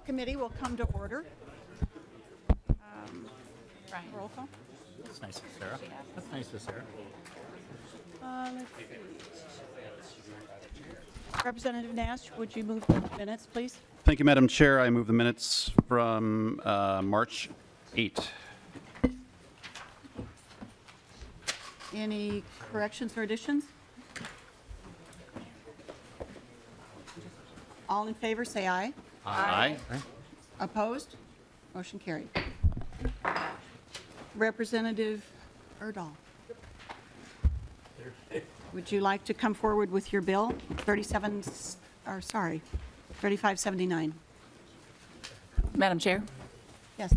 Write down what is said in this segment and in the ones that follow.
Committee will come to order. Roll call. That's nice of Sarah. That's nice of Sarah. Let's see. Representative Nash, would you move the minutes, please? Thank you, Madam Chair. I move the minutes from March 8. Any corrections or additions? All in favor, say aye. Aye. Opposed? Motion carried. Representative Urdahl, would you like to come forward with your bill? 3579. Madam Chair, Yes.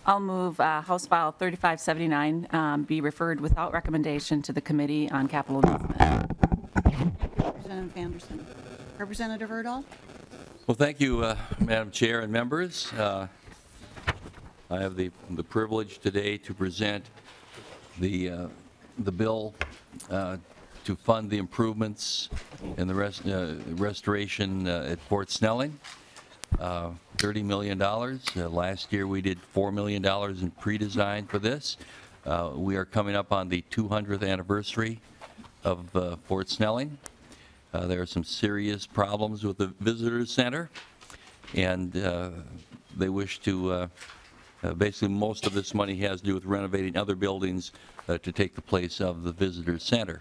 I'll move House File 3579 be referred without recommendation to the Committee on Capital Investment. Representative Anderson. Representative Urdahl? Well, thank you, Madam Chair and members. I have the privilege today to present the bill to fund the improvements and the restoration at Fort Snelling. $30 million. Last year we did $4 million in pre-design for this. We are coming up on the 200th anniversary of Fort Snelling. There are some serious problems with the visitor center, and they wish to basically most of this money has to do with renovating other buildings to take the place of the visitor center.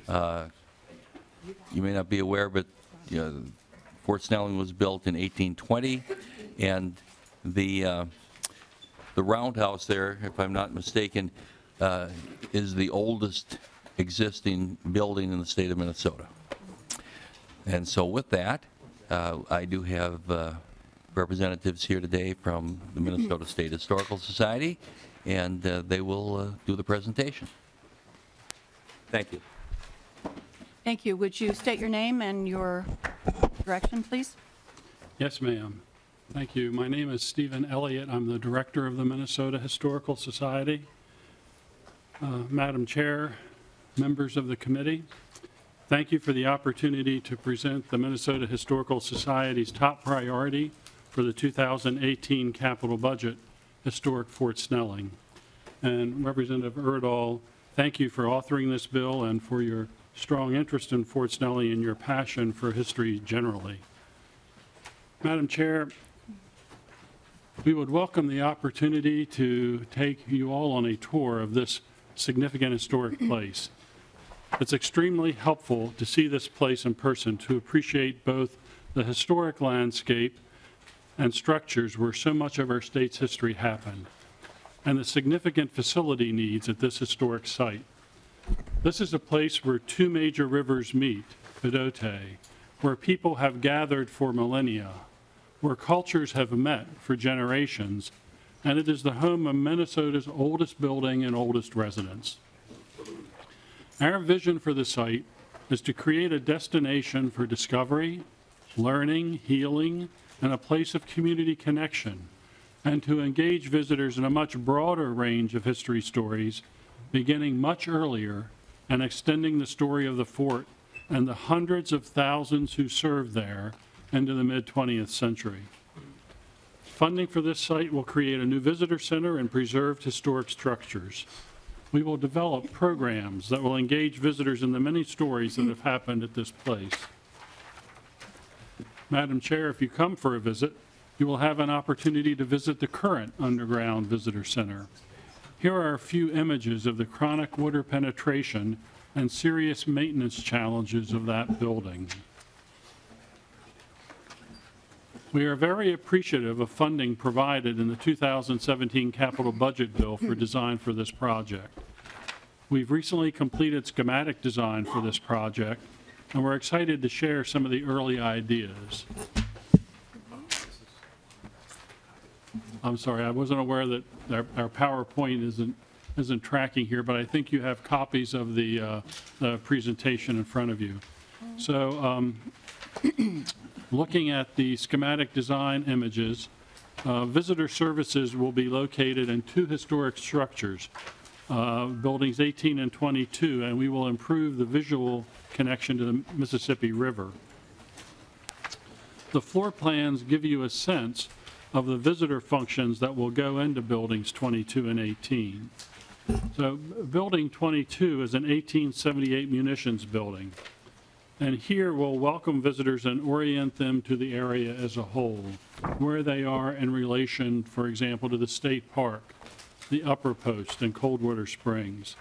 You may not be aware, but Fort Snelling was built in 1820, and the roundhouse there, if I'm not mistaken, is the oldest existing building in the state of Minnesota. And so with that, I do have representatives here today from the Minnesota State Historical Society, and they will do the presentation. Thank you. Thank you. Would you state your name and your direction, please? Yes, ma'am. Thank you. My name is Stephen Elliott. I'm the director of the Minnesota Historical Society. Madam Chair, members of the committee, thank you for the opportunity to present the Minnesota Historical Society's top priority for the 2018 capital budget, Historic Fort Snelling. And Representative Urdahl, thank you for authoring this bill and for your strong interest in Fort Snelling and your passion for history generally. Madam Chair, we would welcome the opportunity to take you all on a tour of this significant historic place. It's extremely helpful to see this place in person to appreciate both the historic landscape and structures where so much of our state's history happened, and the significant facility needs at this historic site. This is a place where two major rivers meet, Pedote, where people have gathered for millennia, where cultures have met for generations, and it is the home of Minnesota's oldest building and oldest residents. Our vision for the site is to create a destination for discovery, learning, healing, and a place of community connection, and to engage visitors in a much broader range of history stories, beginning much earlier and extending the story of the fort and the hundreds of thousands who served there into the mid-20th century. Funding for this site will create a new visitor center and preserved historic structures. We will develop programs that will engage visitors in the many stories that have happened at this place. Madam Chair, if you come for a visit, you will have an opportunity to visit the current underground visitor center. Here are a few images of the chronic water penetration and serious maintenance challenges of that building. We are very appreciative of funding provided in the 2017 capital budget bill for design for this project. We've recently completed schematic design for this project, and we're excited to share some of the early ideas. I'm sorry, I wasn't aware that our PowerPoint isn't tracking here, but I think you have copies of the presentation in front of you. So looking at the schematic design images, visitor services will be located in two historic structures, buildings 18 and 22, and we will improve the visual connection to the Mississippi River. the floor plans give you a sense of the visitor functions that will go into buildings 22 and 18. So building 22 is an 1878 munitions building. And here we'll welcome visitors and orient them to the area as a whole, where they are in relation, for example, to the state park, the Upper Post, and Coldwater Springs.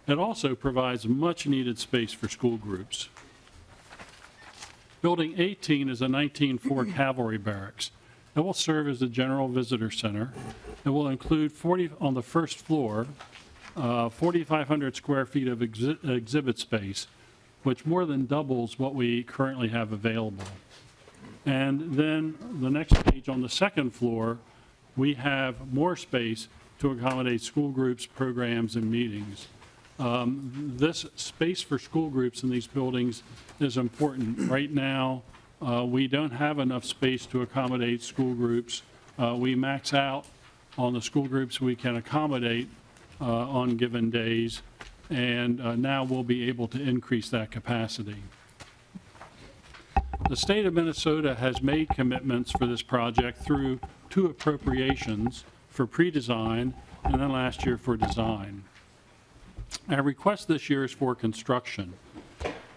It also provides much needed space for school groups. Building 18 is a 1904 cavalry barracks. It will serve as the general visitor center. It will include on the first floor, 4,500 square feet of exhibit space, which more than doubles what we currently have available. And then the next page, on the second floor, we have more space to accommodate school groups, programs, and meetings. This space for school groups in these buildings is important. Right now, we don't have enough space to accommodate school groups. We max out on the school groups we can accommodate on given days, and now we'll be able to increase that capacity. The state of Minnesota has made commitments for this project through 2 appropriations for pre-design and then last year for design. Our request this year is for construction.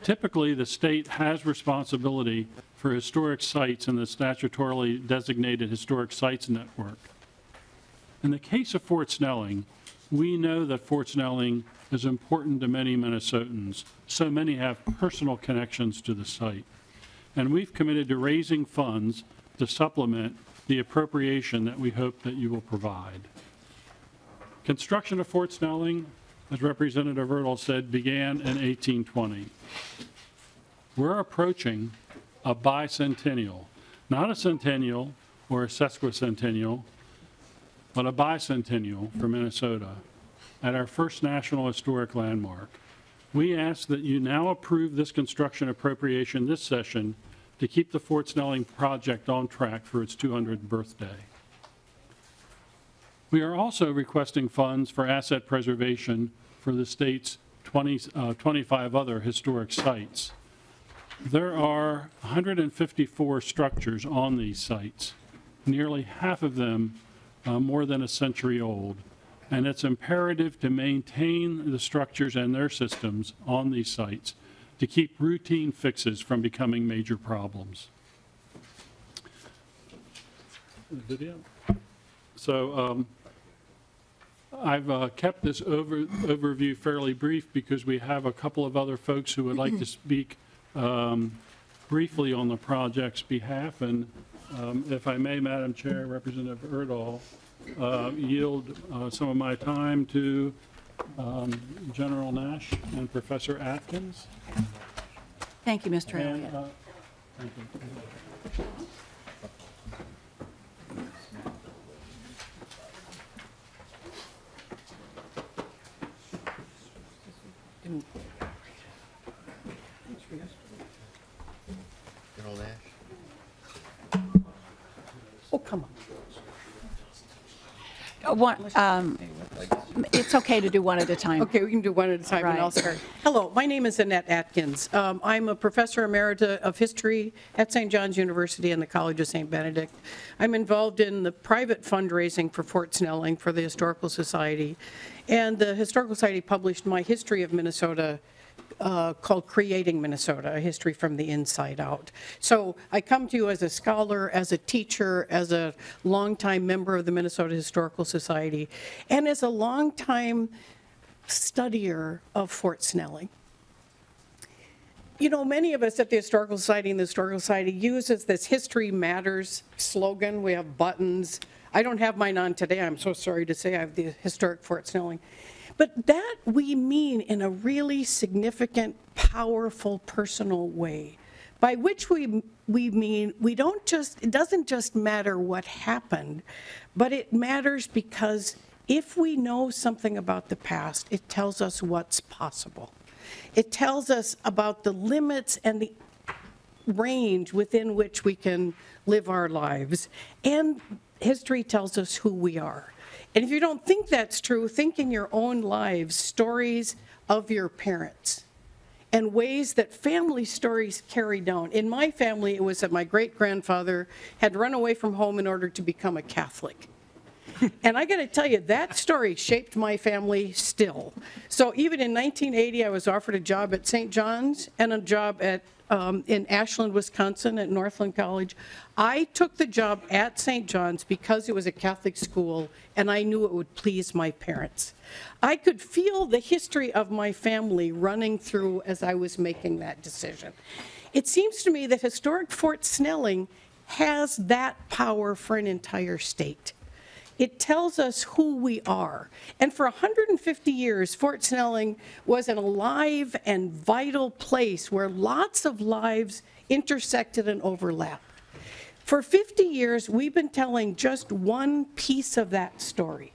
Typically, the state has responsibility for historic sites in the statutorily designated historic sites network. In the case of Fort Snelling, we know that Fort Snelling is important to many Minnesotans. So many have personal connections to the site. And we've committed to raising funds to supplement the appropriation that we hope that you will provide. Construction of Fort Snelling, as Representative Urdahl said, began in 1820. We're approaching a bicentennial, not a centennial or a sesquicentennial, but a bicentennial for Minnesota at our first National Historic Landmark. We ask that you now approve this construction appropriation this session to keep the Fort Snelling project on track for its 200th birthday. We are also requesting funds for asset preservation for the state's 25 other historic sites. There are 154 structures on these sites, nearly half of them more than a century old. And it's imperative to maintain the structures and their systems on these sites to keep routine fixes from becoming major problems. Video. So I've kept this overview fairly brief because we have a couple of other folks who would like to speak briefly on the project's behalf. And if I may, Madam Chair, Representative Urdahl, yield some of my time to General Nash and Professor Atkins. Thank you, Mr. And, Elliott. thank you. General Nash. Oh, come on. It's okay to do one at a time. Okay, we can do one at a time, and I'll Right. start. Hello, my name is Annette Atkins. I'm a professor emerita of history at St. John's University and the College of St. Benedict. I'm involved in the private fundraising for Fort Snelling for the Historical Society, and the Historical Society published my history of Minnesota called Creating Minnesota, a history from the inside out. So I come to you as a scholar, as a teacher, as a longtime member of the Minnesota Historical Society, and as a longtime studier of Fort Snelling. You know, many of us at the Historical Society and the Historical Society uses this History Matters slogan. We have buttons. I don't have mine on today. I'm so sorry to say I have the historic Fort Snelling. But that we mean in a really significant, powerful, personal way, by which we mean we don't just, it doesn't just matter what happened, but it matters because if we know something about the past, it tells us what's possible. It tells us about the limits and the range within which we can live our lives. And history tells us who we are. And if you don't think that's true, think in your own lives stories of your parents and ways that family stories carry down. In my family, it was that my great-grandfather had run away from home in order to become a Catholic. And I got to tell you, that story shaped my family still. So even in 1980, I was offered a job at St. John's and a job at in Ashland, Wisconsin at Northland College. I took the job at St. John's because it was a Catholic school and I knew it would please my parents. I could feel the history of my family running through as I was making that decision. It seems to me that historic Fort Snelling has that power for an entire state. It tells us who we are. And for 150 years, Fort Snelling was an alive and vital place where lots of lives intersected and overlapped. For 50 years, we've been telling just one piece of that story.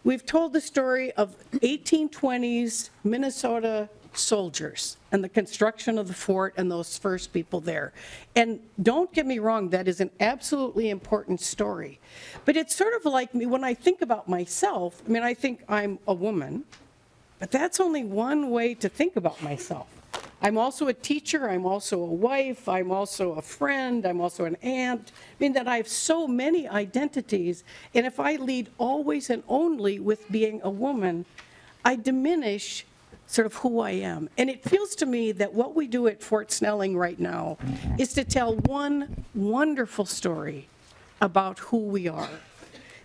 We've told the story of 1820s Minnesota soldiers and the construction of the fort and those first people there. And don't get me wrong, that is an absolutely important story. But it's sort of like me, when I think about myself, I mean, I think I'm a woman, but that's only one way to think about myself. I'm also a teacher, I'm also a wife, I'm also a friend, I'm also an aunt. I mean, that I have so many identities, and if I lead always and only with being a woman, I diminish sort of who I am. And it feels to me that what we do at Fort Snelling right now is to tell one wonderful story about who we are.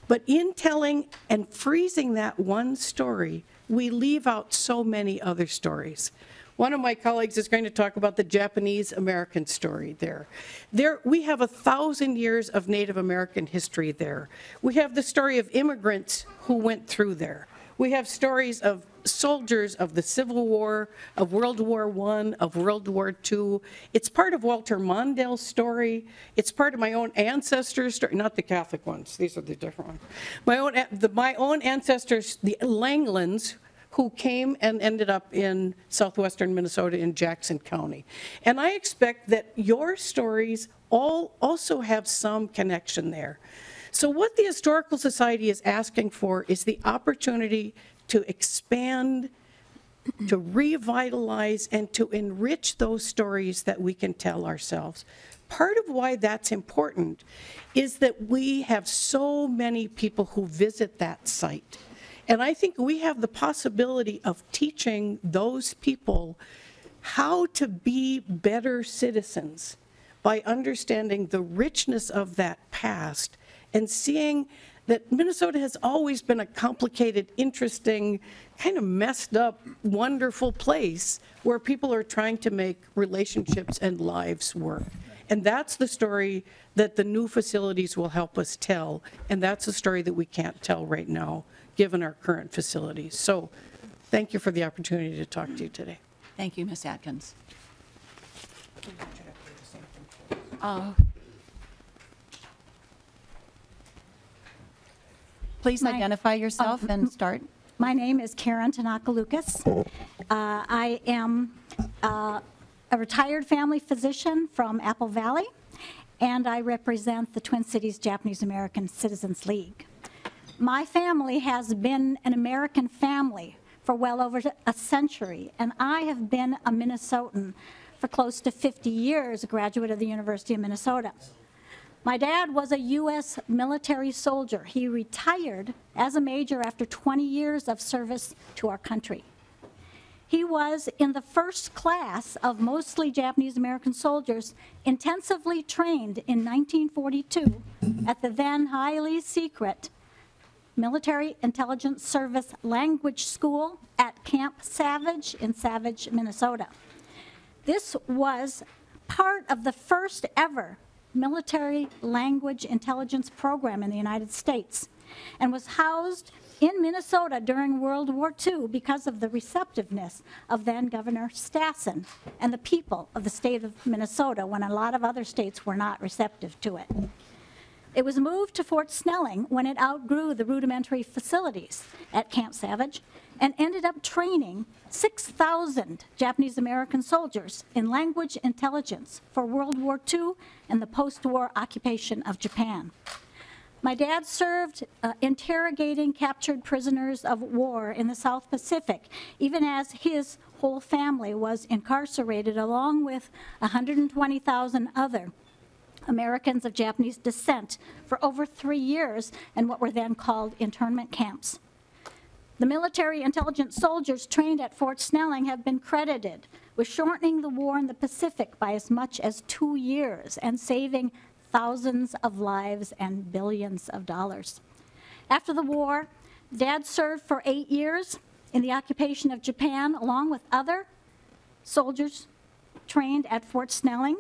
But in telling and freezing that one story, we leave out so many other stories. One of my colleagues is going to talk about the Japanese-American story there. We have 1,000 years of Native American history there. We have the story of immigrants who went through there. We have stories of soldiers of the Civil War, of World War I, of World War II. It's part of Walter Mondale's story. It's part of my own ancestors' story, not the Catholic ones. These are the different ones. My own ancestors, the Langlands, who came and ended up in southwestern Minnesota in Jackson County. And I expect that your stories all also have some connection there. So what the Historical Society is asking for is the opportunity to expand, to revitalize, and to enrich those stories that we can tell ourselves. Part of why that's important is that we have so many people who visit that site. And I think we have the possibility of teaching those people how to be better citizens by understanding the richness of that past and seeing that Minnesota has always been a complicated, interesting, kind of messed up, wonderful place where people are trying to make relationships and lives work. And that's the story that the new facilities will help us tell, and that's a story that we can't tell right now, given our current facilities. So thank you for the opportunity to talk to you today. Thank you, Ms. Atkins. Please identify yourself and start. My name is Karen Tanaka-Lucas. I am a retired family physician from Apple Valley, and I represent the Twin Cities Japanese American Citizens League. My family has been an American family for well over a century, and I have been a Minnesotan for close to 50 years, a graduate of the University of Minnesota. My dad was a U.S. military soldier. He retired as a major after 20 years of service to our country. He was in the first class of mostly Japanese American soldiers intensively trained in 1942 at the then highly secret Military Intelligence Service Language School at Camp Savage in Savage, Minnesota. This was part of the first ever military language intelligence program in the United States and was housed in Minnesota during World War II because of the receptiveness of then Governor Stassen and the people of the state of Minnesota when a lot of other states were not receptive to it. It was moved to Fort Snelling when it outgrew the rudimentary facilities at Camp Savage and ended up training 6,000 Japanese American soldiers in language intelligence for World War II and the post-war occupation of Japan. My dad served interrogating captured prisoners of war in the South Pacific, even as his whole family was incarcerated along with 120,000 other Americans of Japanese descent for over 3 years in what were then called internment camps. The military intelligence soldiers trained at Fort Snelling have been credited with shortening the war in the Pacific by as much as 2 years and saving thousands of lives and billions of dollars. After the war, Dad served for 8 years in the occupation of Japan along with other soldiers trained at Fort Snelling.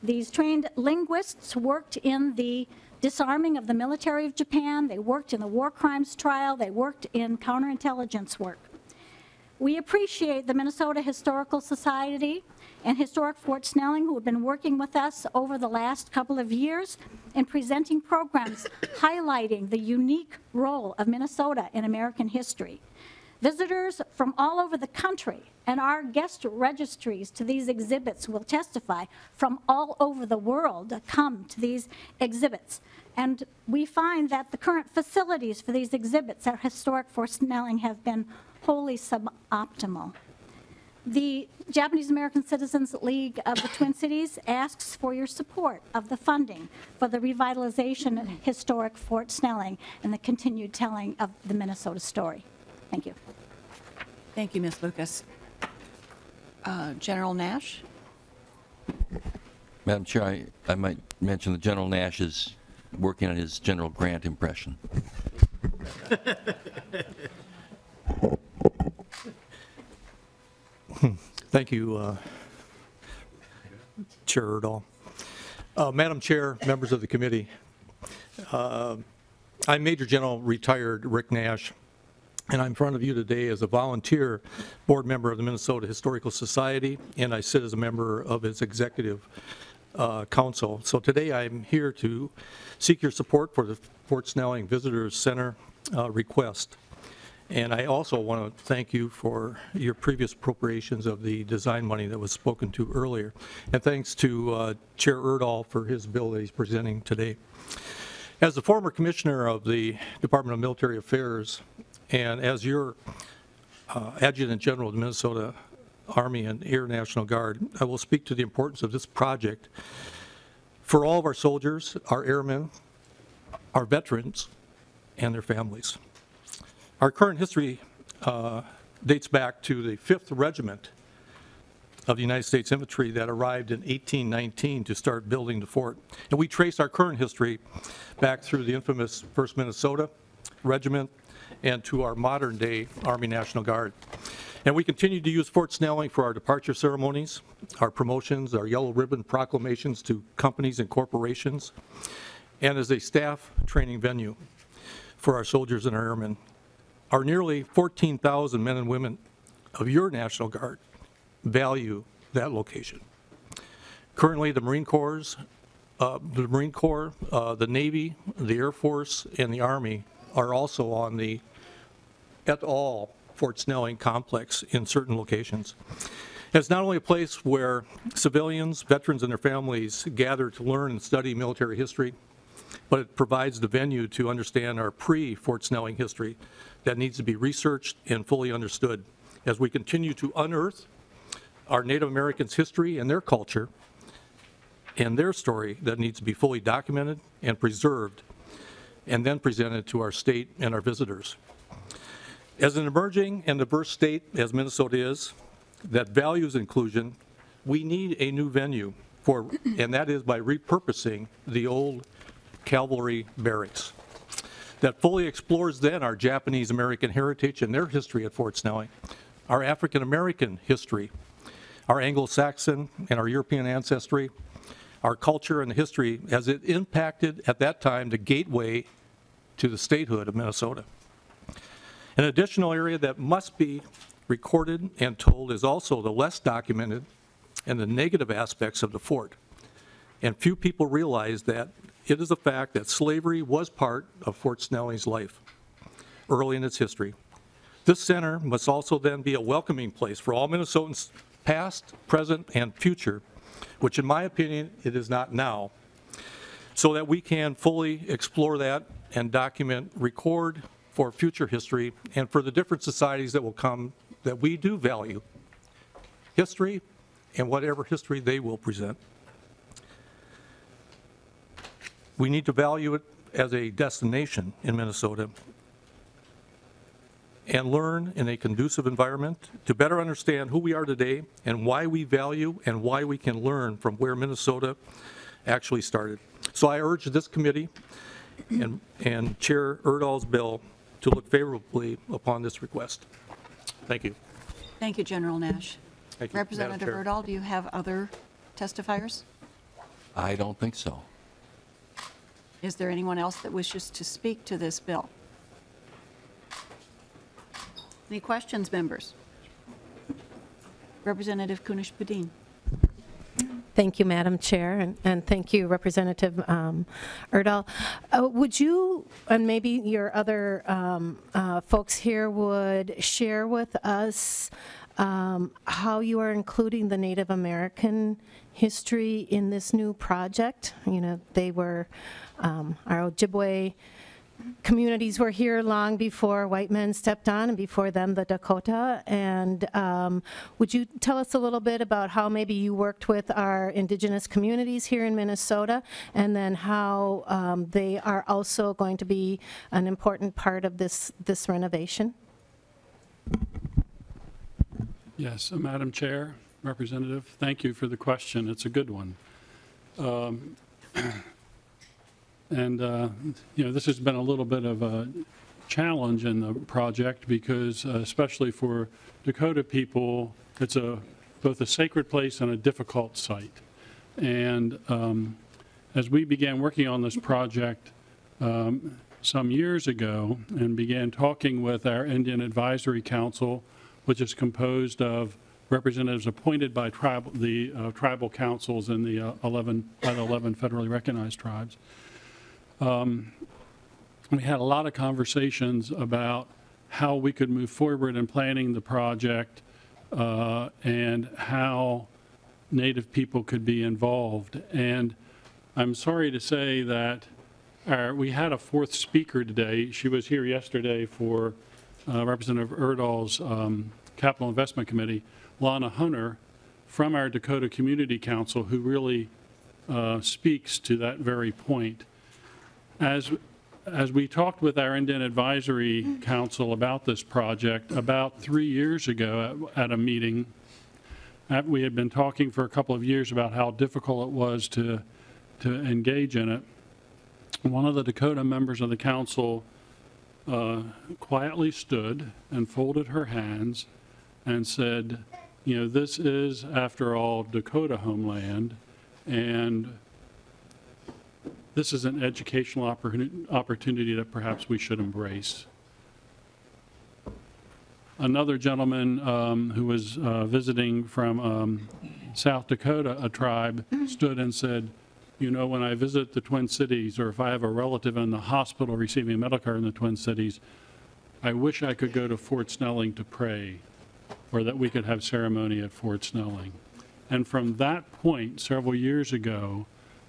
These trained linguists worked in the disarming of the military of Japan. They worked in the war crimes trial. They worked in counterintelligence work. We appreciate the Minnesota Historical Society and Historic Fort Snelling, who have been working with us over the last couple of years in presenting programs highlighting the unique role of Minnesota in American history. Visitors from all over the country and our guest registries to these exhibits will testify from all over the world come to these exhibits. And we find that the current facilities for these exhibits at Historic Fort Snelling have been wholly suboptimal. The Japanese American Citizens League of the Twin Cities asks for your support of the funding for the revitalization of historic Fort Snelling and the continued telling of the Minnesota story. Thank you. Thank you, Ms. Lucas. General Nash? Madam Chair, I might mention that General Nash is working on his General Grant impression. Thank you, Chair Urdahl. Madam Chair, members of the committee, I'm Major General retired Rick Nash, and I'm in front of you today as a volunteer board member of the Minnesota Historical Society, and I sit as a member of its executive council. So today I'm here to seek your support for the Fort Snelling Visitors Center request. And I also want to thank you for your previous appropriations of the design money that was spoken to earlier. And thanks to Chair Urdahl for his bill that he's presenting today. As the former commissioner of the Department of Military Affairs, and as your Adjutant General of the Minnesota Army and Air National Guard, I will speak to the importance of this project for all of our soldiers, our airmen, our veterans, and their families. Our current history dates back to the 5th Regiment of the United States Infantry that arrived in 1819 to start building the fort. And we trace our current history back through the infamous 1st Minnesota Regiment and to our modern day Army National Guard. And we continue to use Fort Snelling for our departure ceremonies, our promotions, our yellow ribbon proclamations to companies and corporations, and as a staff training venue for our soldiers and our airmen. Our nearly 14,000 men and women of your National Guard value that location. Currently, the Marine Corps, the Navy, the Air Force, and the Army are also on the et al. Fort Snelling complex in certain locations. It's not only a place where civilians, veterans, and their families gather to learn and study military history, but it provides the venue to understand our pre-Fort Snelling history that needs to be researched and fully understood as we continue to unearth our Native Americans' history and their culture and their story that needs to be fully documented and preserved and then presented to our state and our visitors. As an emerging and diverse state, as Minnesota is, that values inclusion, we need a new venue for, and that is by repurposing the old cavalry barracks that fully explores then our Japanese American heritage and their history at Fort Snelling, our African American history, our Anglo-Saxon and our European ancestry, our culture and history as it impacted at that time the gateway to the statehood of Minnesota. An additional area that must be recorded and told is also the less documented and the negative aspects of the fort. And few people realize that it is a fact that slavery was part of Fort Snelling's life early in its history. This center must also then be a welcoming place for all Minnesotans past, present, and future, which in my opinion it is not now, so that we can fully explore that and document, record for future history and for the different societies that will come that we do value history and whatever history they will present. We need to value it as a destination in Minnesota and learn in a conducive environment to better understand who we are today and why we value and why we can learn from where Minnesota actually started. So I urge this committee and Chair Urdahl's bill to look favorably upon this request. Thank you. Thank you, General Nash. Thank you, Representative Madam Chair. Urdahl, do you have other testifiers? I don't think so. Is there anyone else that wishes to speak to this bill? Any questions, members? Representative Kunesh-Podein. Thank you, Madam Chair, and thank you, Representative Urdahl. Would you, and maybe your other folks here would share with us how you are including the Native American history in this new project? You know, they were, our Ojibwe communities were here long before white men stepped on, and before them the Dakota. And would you tell us a little bit about how maybe you worked with our indigenous communities here in Minnesota, and then how they are also going to be an important part of this renovation? Yes, Madam Chair, Representative, thank you for the question. It's a good one. And, you know, this has been a little bit of a challenge in the project because, especially for Dakota people, it's both a sacred place and a difficult site. And as we began working on this project some years ago and began talking with our Indian Advisory Council, which is composed of representatives appointed by the tribal councils in the 11 federally recognized tribes, we had a lot of conversations about how we could move forward in planning the project and how Native people could be involved. And I'm sorry to say that we had a fourth speaker today. She was here yesterday for Representative Urdahl's Capital Investment Committee, Lana Hunter, from our Dakota Community Council, who really speaks to that very point. As we talked with our Indian Advisory Council about this project about 3 years ago at a meeting, we had been talking for a couple of years about how difficult it was to engage in it. One of the Dakota members of the council quietly stood and folded her hands and said, you know, this is, after all, Dakota homeland, and this is an educational opportunity that perhaps we should embrace. Another gentleman who was visiting from South Dakota, a tribe, stood and said, you know, when I visit the Twin Cities, or if I have a relative in the hospital receiving medical care in the Twin Cities, I wish I could go to Fort Snelling to pray, or that we could have ceremony at Fort Snelling. And from that point, several years ago,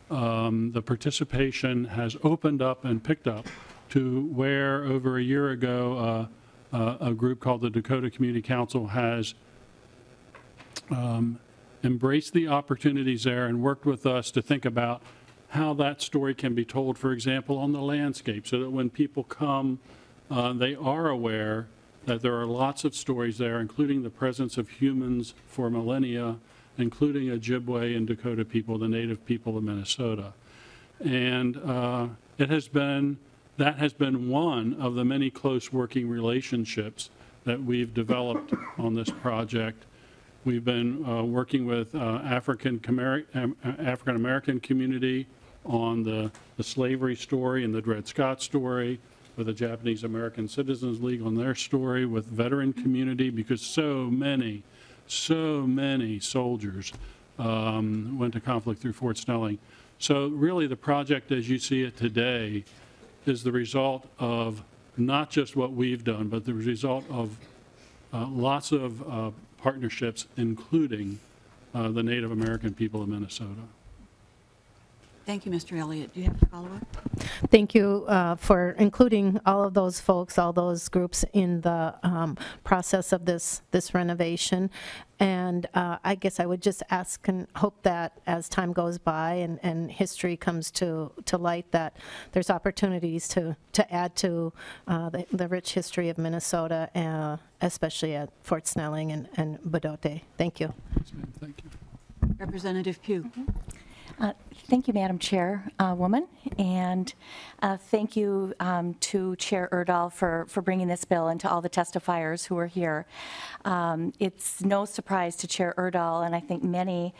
the participation has opened up and picked up to where over a year ago a group called the Dakota Community Council has embraced the opportunities there and worked with us to think about how that story can be told, for example, on the landscape, so that when people come, they are aware that there are lots of stories there, including the presence of humans for millennia, including Ojibwe and Dakota people, the native people of Minnesota. And that has been one of the many close working relationships that we've developed on this project. We've been working with African American community on the slavery story and the Dred Scott story, with the Japanese American Citizens League on their story, with veteran community, because so many soldiers went to conflict through Fort Snelling. So really the project as you see it today is the result of not just what we've done, but the result of lots of partnerships, including the Native American people of Minnesota. Thank you, Mr. Elliott. Do you have a follow-up? Thank you for including all of those folks, all those groups in the process of this renovation. And I guess I would just ask and hope that as time goes by and history comes to light, that there's opportunities to add to the rich history of Minnesota, especially at Fort Snelling and Budote. Thank you. Yes, ma'am. Thank you. Representative Pugh. Thank you, Madam Chairwoman, and thank you to Chair Urdahl for bringing this bill and to all the testifiers who are here. It's no surprise to Chair Urdahl, and I think many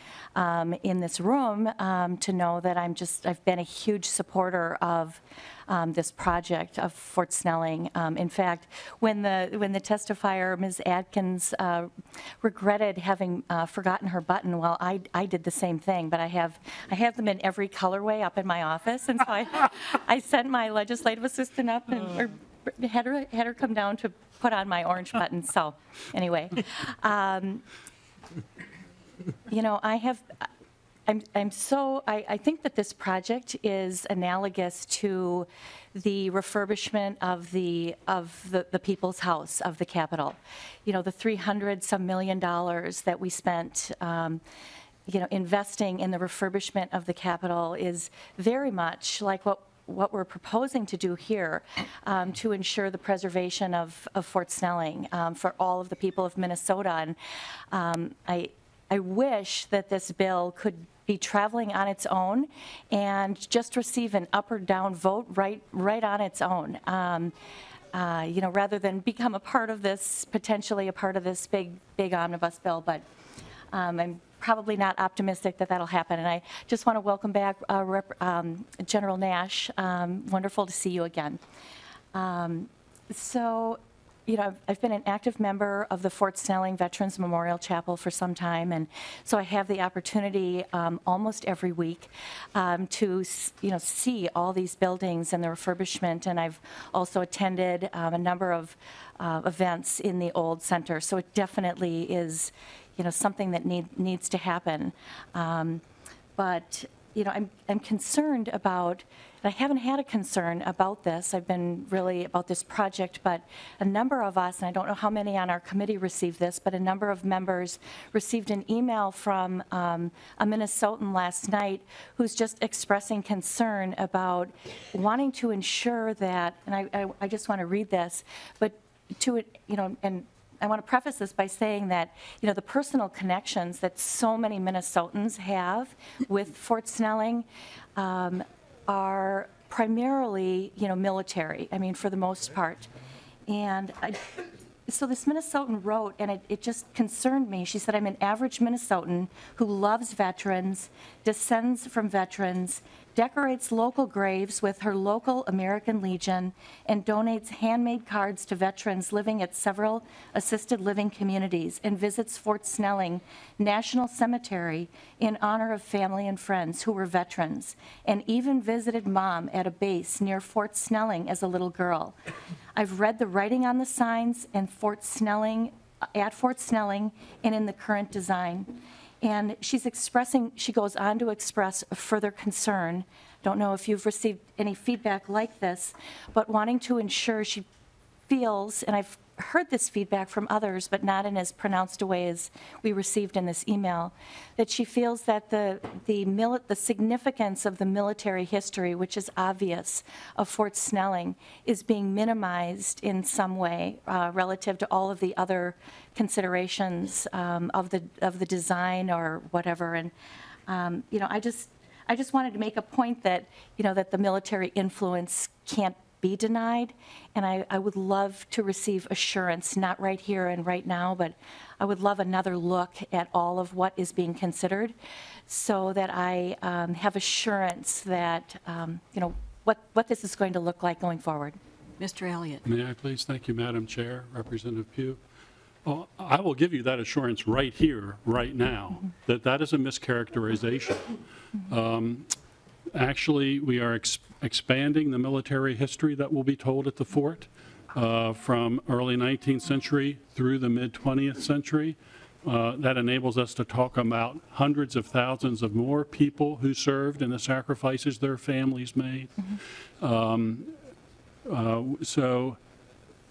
in this room, to know that I've been a huge supporter of this project of Fort Snelling. In fact, when the testifier, Ms. Atkins, regretted having forgotten her button, well, I did the same thing, but I have them in every colorway up in my office, and so I sent my legislative assistant up and had her come down to put on my orange button. So anyway, you know, I think that this project is analogous to the refurbishment of the People's House of the Capitol. You know, the $300-some million that we spent, you know, investing in the refurbishment of the Capitol is very much like what we're proposing to do here, to ensure the preservation of Fort Snelling for all of the people of Minnesota. And I wish that this bill could be traveling on its own and just receive an up or down vote right on its own, you know, rather than become a part of this, potentially a part of this big omnibus bill. But I'm probably not optimistic that that'll happen. And I just want to welcome back General Nash. Wonderful to see you again. So, you know, I've been an active member of the Fort Snelling Veterans Memorial Chapel for some time, and so I have the opportunity almost every week to, you know, see all these buildings and the refurbishment, and I've also attended a number of events in the old center. So it definitely is, you know, something that needs to happen. But, you know, I'm concerned about, and I haven't had a concern about this, I've been really about this project, but a number of us, and I don't know how many on our committee received this, but a number of members received an email from a Minnesotan last night who's just expressing concern about wanting to ensure that, and I just want to read this, but to, you know, and I want to preface this by saying that, you know, the personal connections that so many Minnesotans have with Fort Snelling are primarily, you know, military, I mean, for the most part. And so this Minnesotan wrote, and it just concerned me. She said, I'm an average Minnesotan who loves veterans, descends from veterans, decorates local graves with her local American Legion, and donates handmade cards to veterans living at several assisted living communities, and visits Fort Snelling National Cemetery in honor of family and friends who were veterans, and even visited Mom at a base near Fort Snelling as a little girl. I've read the writing on the signs and Fort Snelling, at Fort Snelling, and in the current design. And she goes on to express a further concern. Don't know if you've received any feedback like this, but wanting to ensure she feels, and I've heard this feedback from others, but not in as pronounced a way as we received in this email, that she feels that the significance of the military history, which is obvious, of Fort Snelling, is being minimized in some way relative to all of the other considerations of the design or whatever. And you know, I just wanted to make a point that, you know, that the military influence can't be denied, and I would love to receive assurance, not right here and right now, but I would love another look at all of what is being considered, so that I have assurance that, you know, what this is going to look like going forward. Mr. Elliott. May I please? Thank you, Madam Chair, Representative Pugh. Well, I will give you that assurance right here, right now, that is a mischaracterization. Actually, we are expanding the military history that will be told at the fort from early 19th century through the mid-20th century. that enables us to talk about hundreds of thousands of more people who served and the sacrifices their families made. So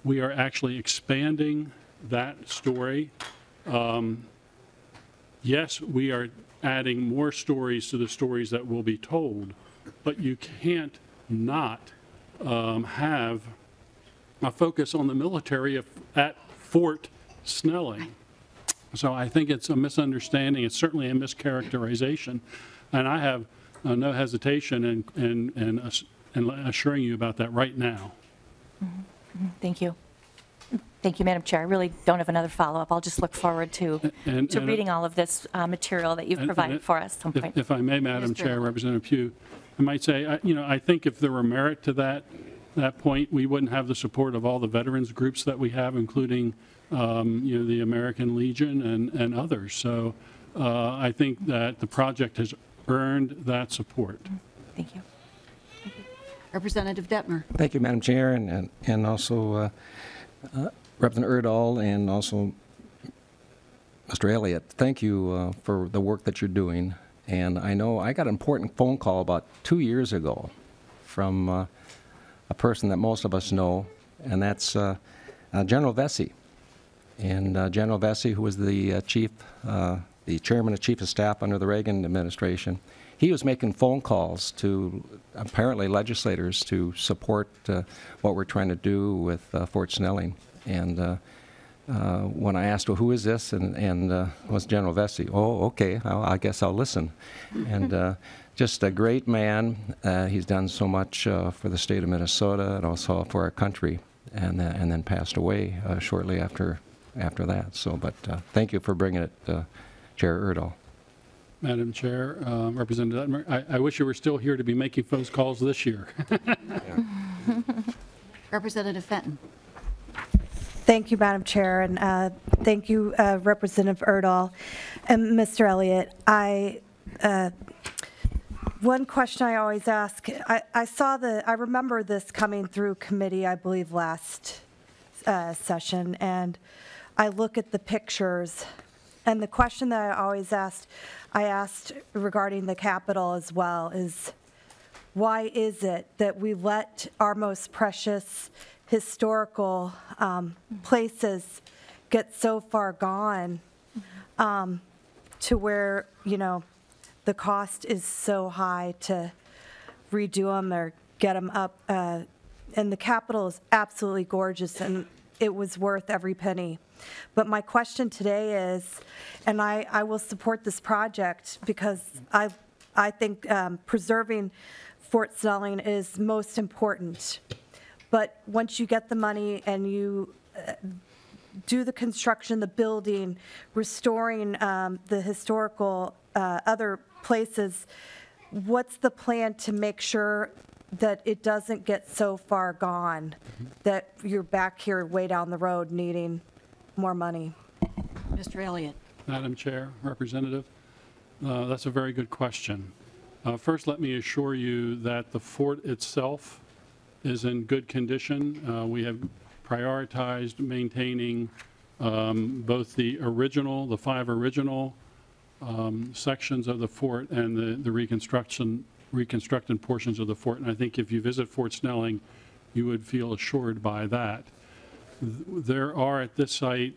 we are actually expanding that story. Yes, we are adding more stories to the stories that will be told, but you can't not have a focus on the military at Fort Snelling. So I think it's a misunderstanding. It's certainly a mischaracterization. And I have no hesitation in assuring you about that right now. Thank you. Thank you, Madam Chair. I really don't have another follow-up. I'll just look forward to reading all of this material that you've provided for us at some point. If I may, Madam Chair, Representative Pugh, I might say, I think if there were merit to that point, we wouldn't have the support of all the veterans groups that we have, including the American Legion and others. So I think that the project has earned that support. Thank you. Representative Detmer. Thank you, Madam Chair, and also Representative Urdahl and also Mr. Elliott. Thank you for the work that you're doing. And I know I got an important phone call about 2 years ago from a person that most of us know, and that's General Vesey. And General Vesey, who was the chairman and chief of staff under the Reagan administration, he was making phone calls to apparently legislators to support what we're trying to do with Fort Snelling. And when I asked, well, who is this? And was General Vesey. Oh, okay, I guess I'll listen. And just a great man. He's done so much for the state of Minnesota and also for our country, and then passed away shortly after that. So, but thank you for bringing it, Chair Urdahl. Madam Chair, Representative Detmer, I wish you were still here to be making phone calls this year. Representative Fenton. Thank you, Madam Chair, and thank you, Representative Urdahl and Mr. Elliott. One question I always ask, I remember this coming through committee, I believe, last session, and I look at the pictures, and the question that I asked regarding the Capitol as well is, why is it that we let our most precious historical places get so far gone to where, the cost is so high to redo them or get them up. And the Capitol is absolutely gorgeous, and it was worth every penny. But my question today is, and I will support this project because I think preserving Fort Snelling is most important. But once you get the money and you do the construction, the building, restoring the historical other places, what's the plan to make sure that it doesn't get so far gone that you're back here way down the road needing more money? Mr. Elliott. Madam Chair, Representative, that's a very good question. First, let me assure you that the fort itself is in good condition. We have prioritized maintaining both the 5 original sections of the fort and the reconstructed portions of the fort. And I think if you visit Fort Snelling, you would feel assured by that. There are at this site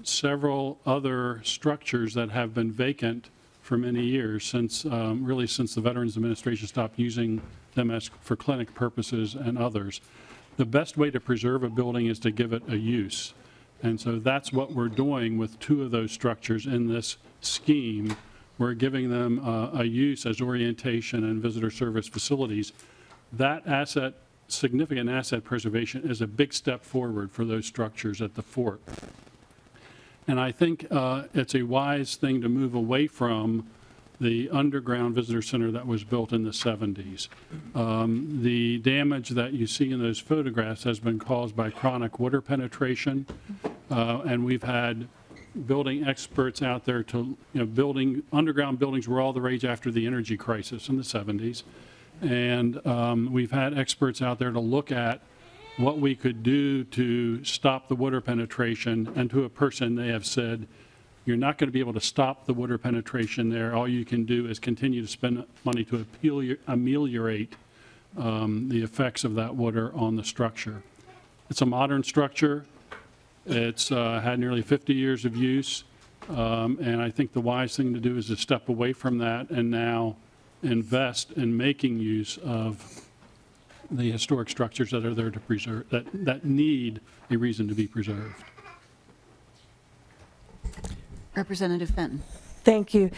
several other structures that have been vacant for many years, since the Veterans Administration stopped using them for clinic purposes and others. The best way to preserve a building is to give it a use. And so that's what we're doing with 2 of those structures in this scheme. We're giving them a use as orientation and visitor service facilities. That significant asset preservation is a big step forward for those structures at the fort. And I think it's a wise thing to move away from the underground visitor center that was built in the 70s. The damage that you see in those photographs has been caused by chronic water penetration, and we've had building experts out there to, building underground buildings were all the rage after the energy crisis in the 70s. And we've had experts out there to look at what we could do to stop the water penetration, and to a person they have said, you're not going to be able to stop the water penetration there. All you can do is continue to spend money to ameliorate the effects of that water on the structure. It's a modern structure. It's had nearly 50 years of use, and I think the wise thing to do is to step away from that and now invest in making use of the historic structures that are there to preserve, that need a reason to be preserved. Representative Fenton. Thank you.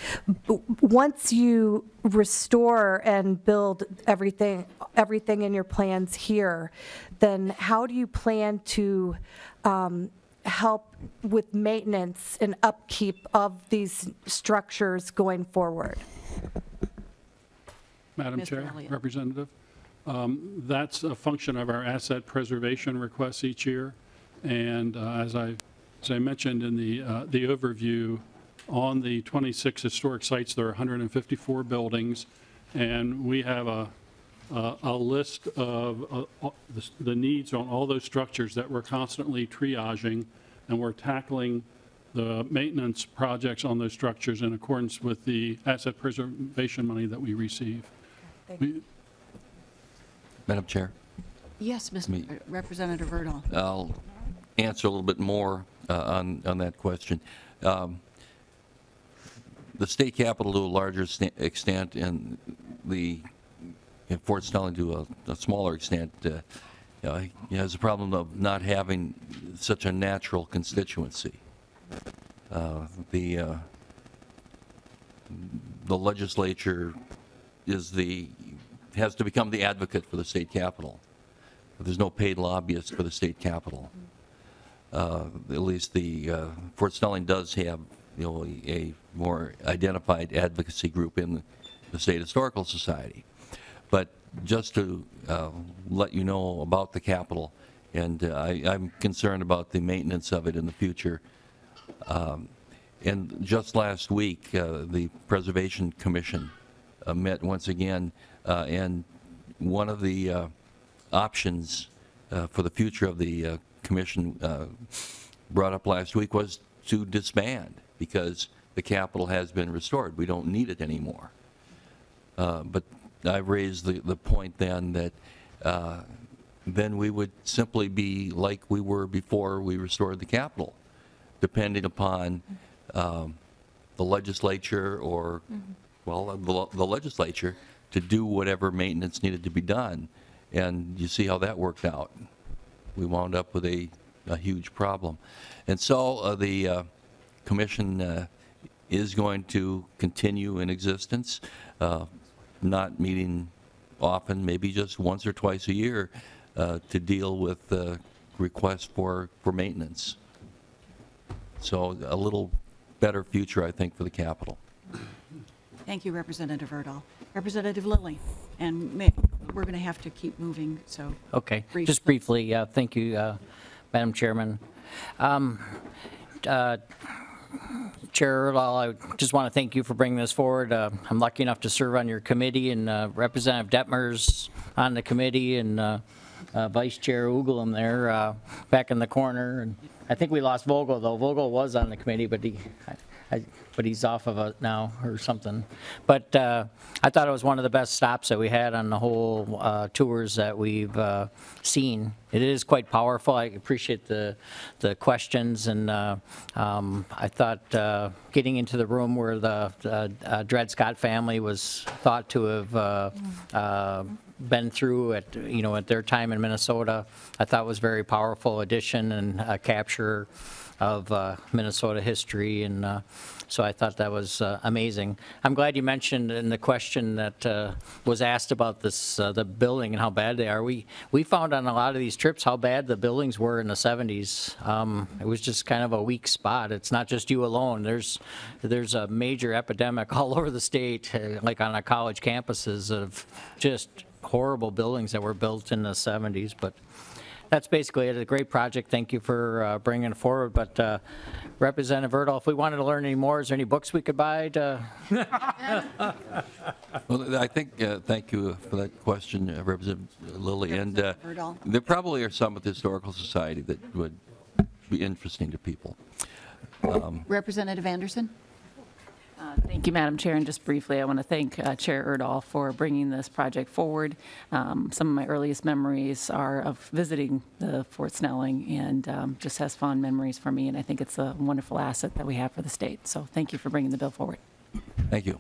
Once you restore and build everything in your plans here, then how do you plan to help with maintenance and upkeep of these structures going forward? Madam Mr. Chair, Elliott. Representative, that's a function of our asset preservation requests each year. And as I mentioned in the overview, on the 26 historic sites, there are 154 buildings, and we have a list of the needs on all those structures that we're constantly triaging, and we're tackling the maintenance projects on those structures in accordance with the asset preservation money that we receive. Madam Chair, Yes, Representative Urdahl. I'll answer a little bit more on that question. The state capitol to a larger extent and Fort Snelling to a smaller extent has a problem of not having such a natural constituency. The legislature has to become the advocate for the state capitol. There's no paid lobbyist for the state capitol. At least the Fort Snelling does have a more identified advocacy group in the State Historical Society. But just to let you know about the Capitol, and I'm concerned about the maintenance of it in the future. And just last week, the Preservation Commission met once again, and one of the options for the future of the commission brought up last week was to disband, because the Capitol has been restored. We don't need it anymore. But I raised the point then that then we would simply be like we were before we restored the Capitol, depending upon the legislature or, well, the legislature to do whatever maintenance needed to be done. And you see how that worked out. We wound up with a huge problem. And so the commission is going to continue in existence, not meeting often, maybe just once or twice a year, to deal with requests for maintenance. So a little better future, I think, for the Capitol. Thank you, Representative Urdahl. Representative Lilly, and we're going to have to keep moving, so. Okay, just briefly, thank you, Madam Chairman. Chair Urdahl, I just want to thank you for bringing this forward. I'm lucky enough to serve on your committee, and Representative Detmer's on the committee, and Vice Chair Uglum there back in the corner. And I think we lost Vogel, though. Vogel was on the committee, but he's off of it now or something. But I thought it was one of the best stops that we had on the whole tours that we've seen. It is quite powerful. I appreciate the questions, and I thought getting into the room where the Dred Scott family was thought to have been through at their time in Minnesota, I thought was very powerful addition and a capture of Minnesota history, and so I thought that was amazing. I'm glad you mentioned in the question that was asked about this the building and how bad they are. We found on a lot of these trips how bad the buildings were in the 70s. It was just kind of a weak spot. It's not just you alone. There's a major epidemic all over the state, like on our college campuses, of just horrible buildings that were built in the 70s. But that's basically it. A great project. Thank you for bringing it forward. But Representative Urdahl, if we wanted to learn any more, is there any books we could buy to? Well, I think, thank you for that question, Representative Lilly. And there probably are some at the Historical Society that would be interesting to people. Representative Anderson? Thank you, Madam Chair, and just briefly, I want to thank Chair Urdahl for bringing this project forward. Some of my earliest memories are of visiting the Fort Snelling, and just has fond memories for me, and I think it's a wonderful asset that we have for the state. So thank you for bringing the bill forward. Thank you.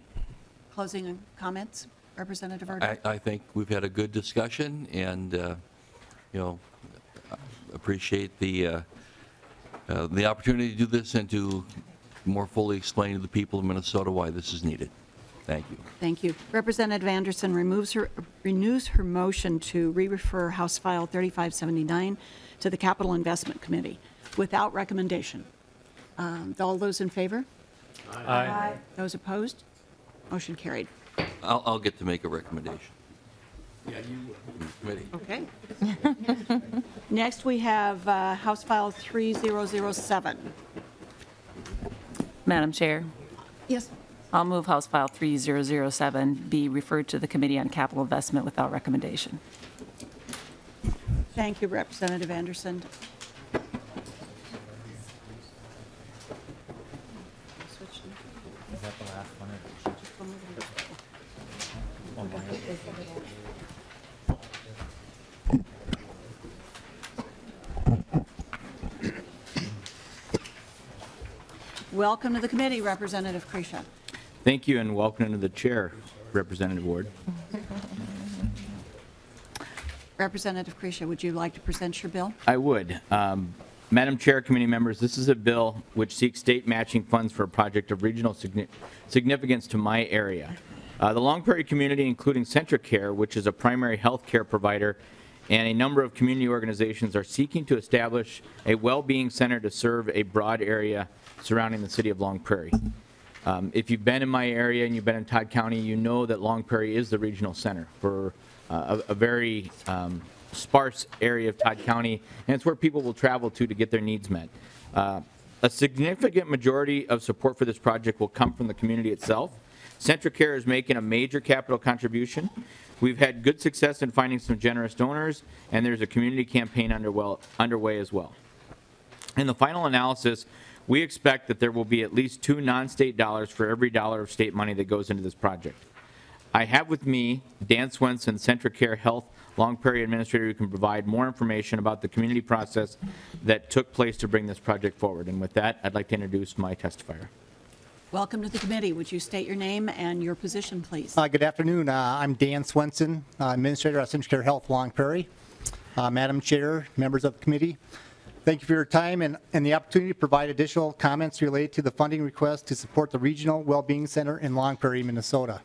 Closing comments, Representative Urdahl? I think we've had a good discussion, and appreciate the opportunity to do this and to more fully explain to the people of Minnesota why this is needed. Thank you. Thank you. Representative Anderson renews her motion to re-refer House File 3579 to the Capital Investment Committee without recommendation. All those in favor? Aye. Those opposed? Motion carried. I'll get to make a recommendation. Yeah, you will. Okay. Next, we have House File 3007. Madam Chair, Yes. I'll move House File 3007 be referred to the Committee on Capital Investment without recommendation. Thank you, Representative Anderson. Welcome to the committee, Representative Kresha. Thank you, and welcome to the chair, Representative Ward. Representative Kresha, would you like to present your bill? I would. Madam Chair, committee members, this is a bill which seeks state matching funds for a project of regional significance to my area. The Long Prairie community, including CentraCare, which is a primary health care provider, and a number of community organizations are seeking to establish a well-being center to serve a broad area surrounding the city of Long Prairie. If you've been in my area and you've been in Todd County, you know that Long Prairie is the regional center for a very sparse area of Todd County, and it's where people will travel to get their needs met. A significant majority of support for this project will come from the community itself. CentraCare is making a major capital contribution. We've had good success in finding some generous donors, and there's a community campaign underway as well. In the final analysis, we expect that there will be at least 2 non-state dollars for every dollar of state money that goes into this project. I have with me Dan Swenson, CentraCare Health Long Prairie Administrator, who can provide more information about the community process that took place to bring this project forward. And with that, I'd like to introduce my testifier. Welcome to the committee. Would you state your name and your position, please? Good afternoon. I'm Dan Swenson, Administrator at CentraCare Health Long Prairie. Madam Chair, members of the committee, thank you for your time and the opportunity to provide additional comments related to the funding request to support the Regional Wellbeing Center in Long Prairie, Minnesota.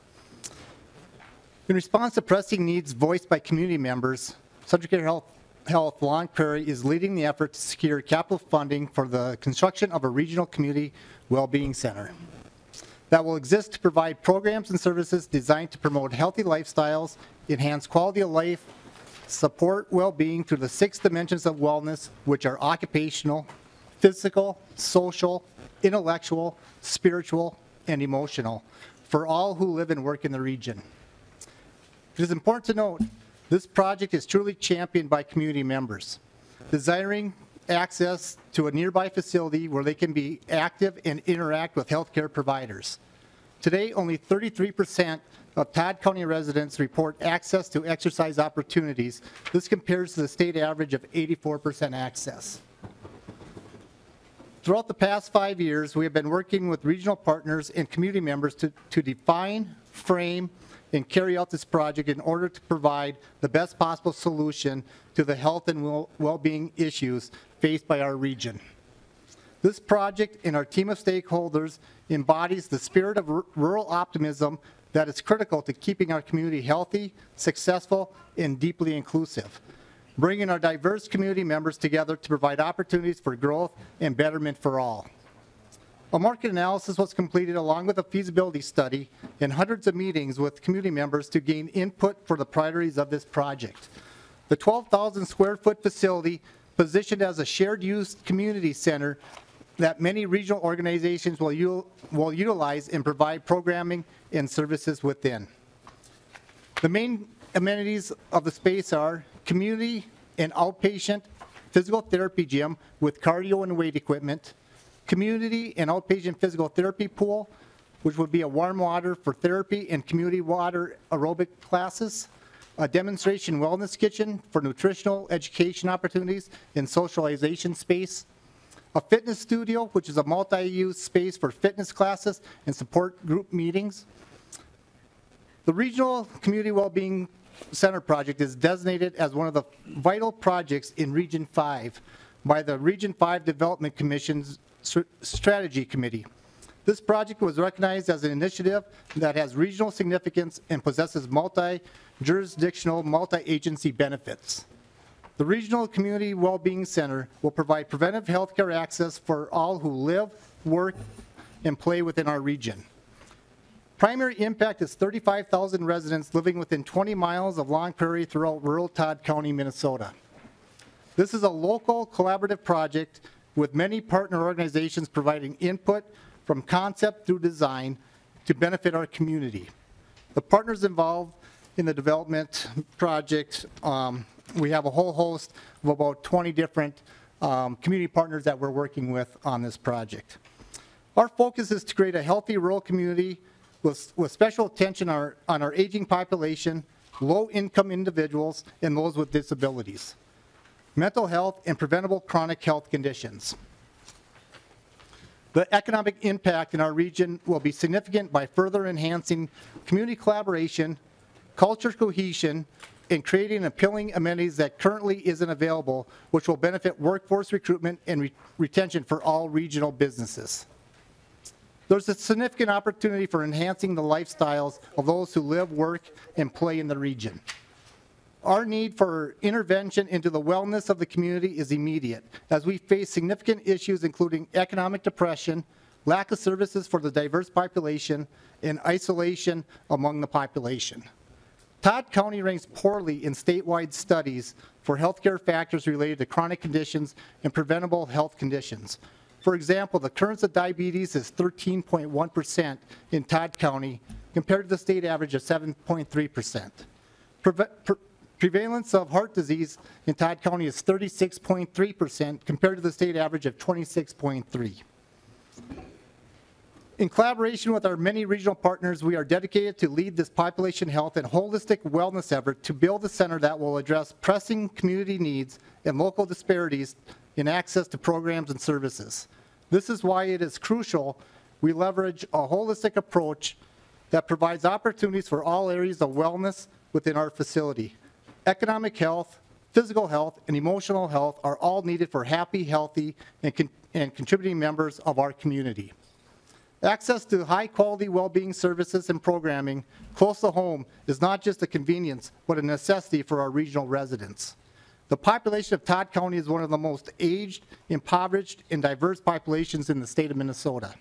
In response to pressing needs voiced by community members, CentraCare Health Long Prairie is leading the effort to secure capital funding for the construction of a regional community wellbeing center that will exist to provide programs and services designed to promote healthy lifestyles, enhance quality of life, support well-being through the 6 dimensions of wellness, which are occupational, physical, social, intellectual, spiritual, and emotional, for all who live and work in the region. It is important to note, this project is truly championed by community members, desiring access to a nearby facility where they can be active and interact with healthcare providers. Today, only 33% of Todd County residents report access to exercise opportunities. This compares to the state average of 84% access. Throughout the past 5 years, we have been working with regional partners and community members to define, frame, and carry out this project in order to provide the best possible solution to the health and well-being issues faced by our region. This project and our team of stakeholders embodies the spirit of rural optimism that is critical to keeping our community healthy, successful, and deeply inclusive, bringing our diverse community members together to provide opportunities for growth and betterment for all. A market analysis was completed along with a feasibility study and hundreds of meetings with community members to gain input for the priorities of this project. The 12,000 square foot facility positioned as a shared use community center that many regional organizations will utilize and provide programming and services within. The main amenities of the space are community and outpatient physical therapy gym with cardio and weight equipment, community and outpatient physical therapy pool, which would be a warm water for therapy and community water aerobic classes, a demonstration wellness kitchen for nutritional education opportunities and socialization space, a fitness studio, which is a multi-use space for fitness classes and support group meetings. The Regional Community Wellbeing Center project is designated as one of the vital projects in Region 5 by the Region 5 Development Commission's Strategy Committee. This project was recognized as an initiative that has regional significance and possesses multi-jurisdictional, multi-agency benefits. The Regional Community Wellbeing Center will provide preventive health care access for all who live, work, and play within our region. Primary impact is 35,000 residents living within 20 miles of Long Prairie throughout rural Todd County, Minnesota. This is a local collaborative project with many partner organizations providing input from concept through design to benefit our community. The partners involved in the development project, we have a whole host of about 20 different community partners that we're working with on this project. Our focus is to create a healthy rural community with special attention on our aging population, low-income individuals, and those with disabilities, mental health, and preventable chronic health conditions. The economic impact in our region will be significant by further enhancing community collaboration, culture cohesion, and creating appealing amenities that currently isn't available, which will benefit workforce recruitment and retention for all regional businesses. There's a significant opportunity for enhancing the lifestyles of those who live, work, and play in the region. Our need for intervention into the wellness of the community is immediate, as we face significant issues including economic depression, lack of services for the diverse population, and isolation among the population. Todd County ranks poorly in statewide studies for healthcare factors related to chronic conditions and preventable health conditions. For example, the occurrence of diabetes is 13.1% in Todd County compared to the state average of 7.3%. Prevalence of heart disease in Todd County is 36.3% compared to the state average of 26.3%. In collaboration with our many regional partners, we are dedicated to lead this population health and holistic wellness effort to build a center that will address pressing community needs and local disparities in access to programs and services. This is why it is crucial we leverage a holistic approach that provides opportunities for all areas of wellness within our facility. Economic health, physical health, and emotional health are all needed for happy, healthy, and contributing members of our community. Access to high-quality well-being services and programming close to home is not just a convenience, but a necessity for our regional residents. The population of Todd County is one of the most aged, impoverished, and diverse populations in the state of Minnesota.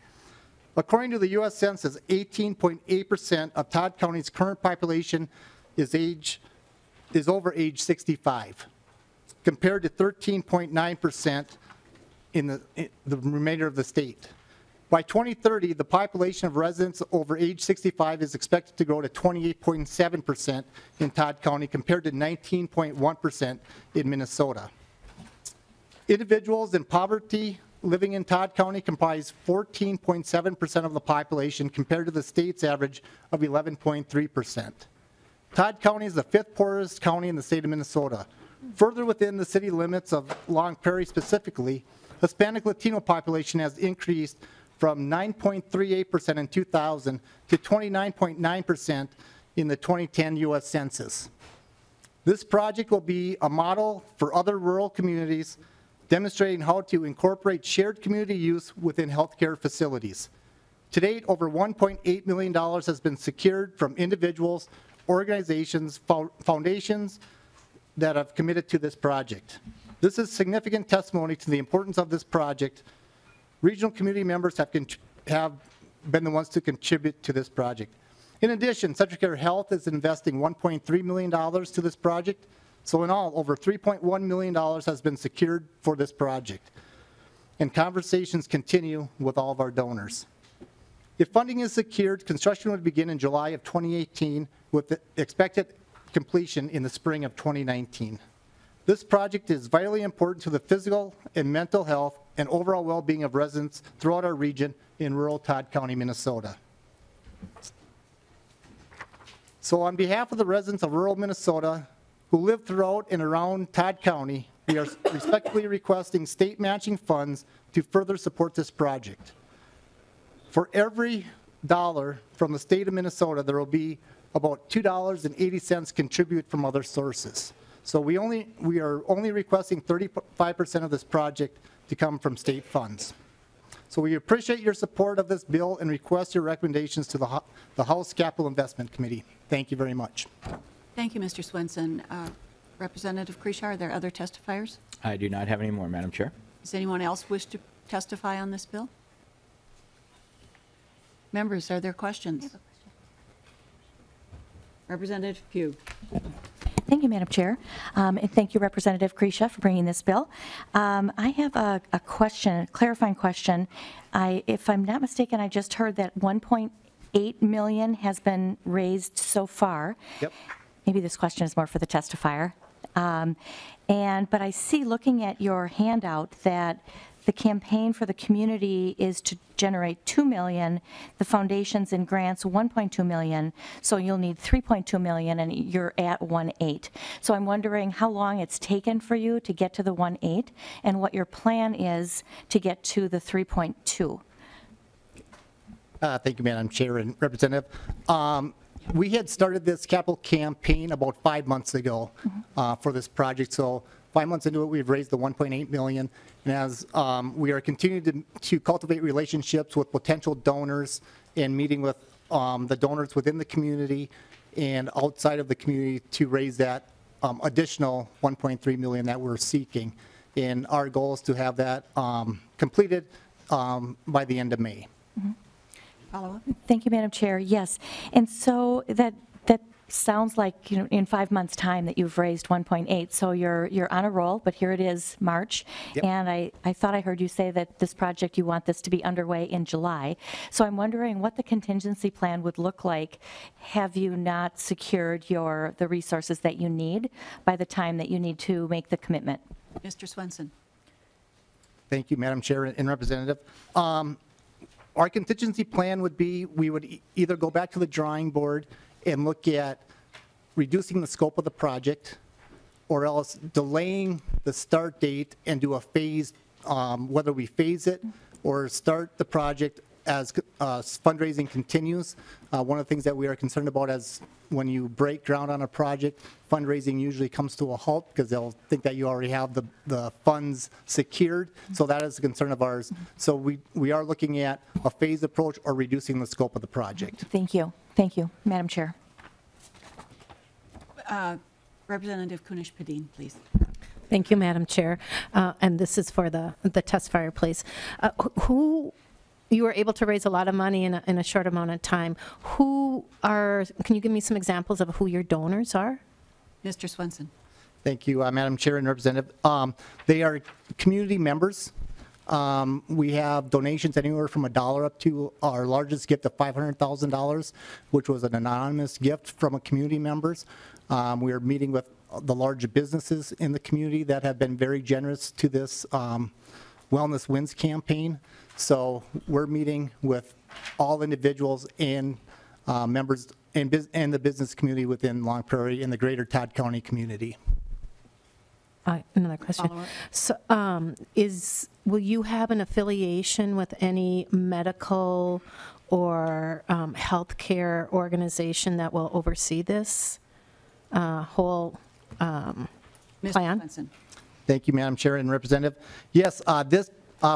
According to the U.S. Census, 18.8% of Todd County's current population is over age 65, compared to 13.9% in the remainder of the state. By 2030, the population of residents over age 65 is expected to grow to 28.7% in Todd County compared to 19.1% in Minnesota. Individuals in poverty living in Todd County comprise 14.7% of the population compared to the state's average of 11.3%. Todd County is the 5th poorest county in the state of Minnesota. Further within the city limits of Long Prairie specifically, Hispanic Latino population has increased from 9.38% in 2000 to 29.9% in the 2010 U.S. Census. This project will be a model for other rural communities, demonstrating how to incorporate shared community use within healthcare facilities. To date, over $1.8 million has been secured from individuals, organizations, foundations that have committed to this project. This is significant testimony to the importance of this project. Regional community members have been the ones to contribute to this project. In addition, CentraCare Health is investing $1.3 million to this project. So in all, over $3.1 million has been secured for this project. And conversations continue with all of our donors. If funding is secured, construction would begin in July of 2018 with the expected completion in the spring of 2019. This project is vitally important to the physical and mental health and overall well-being of residents throughout our region in rural Todd County, Minnesota. So on behalf of the residents of rural Minnesota who live throughout and around Todd County, we are respectfully requesting state matching funds to further support this project. For every dollar from the state of Minnesota, there will be about $2.80 contribute from other sources. So we are only requesting 35% of this project to come from state funds. So we appreciate your support of this bill and request your recommendations to the House Capital Investment Committee. Thank you very much. Thank you, Mr. Swenson. Representative Kresha, are there other testifiers? I do not have any more, Madam Chair. Does anyone else wish to testify on this bill? Members, are there questions? Representative Pugh. Thank you, Madam Chair. And thank you, Representative Kresha, for bringing this bill. I have a question, a clarifying question. If I'm not mistaken, I just heard that $1.8 million has been raised so far. Yep. Maybe this question is more for the testifier. But I see, looking at your handout, that the campaign for the community is to generate $2 million, the foundations and grants $1.2 million, so you'll need $3.2 million, and you're at 1.8. So I'm wondering how long it's taken for you to get to the 1.8, and what your plan is to get to the 3.2. Thank you, Madam Chair and Representative. We had started this capital campaign about 5 months ago for this project. So 5 months into it, we've raised the 1.8 million. And as we are continuing to cultivate relationships with potential donors and meeting with the donors within the community and outside of the community to raise that additional 1.3 million that we're seeking. And our goal is to have that completed by the end of May. Follow-up? Thank you, Madam Chair. Yes. And so that sounds like, in 5 months' time that you've raised 1.8. So you're on a roll, but here it is, March. Yep. And I thought I heard you say that this project, you want this to be underway in July. So I'm wondering what the contingency plan would look like. Have you not secured the resources that you need by the time that you need to make the commitment? Mr. Swenson. Thank you, Madam Chair and Representative. Our contingency plan would be, we would either go back to the drawing board and look at reducing the scope of the project, or else delaying the start date and do a phase, whether we phase it or start the project as fundraising continues. One of the things that we are concerned about is when you break ground on a project, fundraising usually comes to a halt because they'll think that you already have the funds secured. So that is a concern of ours. So we are looking at a phased approach or reducing the scope of the project. Thank you. Thank you, Madam Chair. Representative Kunesh-Padin, please. Thank you, Madam Chair. And this is for the testifier, please. You were able to raise a lot of money in a short amount of time. Can you give me some examples of who your donors are? Mr. Swenson. Thank you, Madam Chair and Representative. They are community members. We have donations anywhere from $1 up to our largest gift of $500,000, which was an anonymous gift from a community members. We are meeting with the large businesses in the community that have been very generous to this Wellness Wins campaign. So we're meeting with all individuals and members and the business community within Long Prairie and the greater Todd County community. Another question. So, will you have an affiliation with any medical or healthcare organization that will oversee this whole plan? Swenson. Thank you, Madam Chair and Representative. Yes, this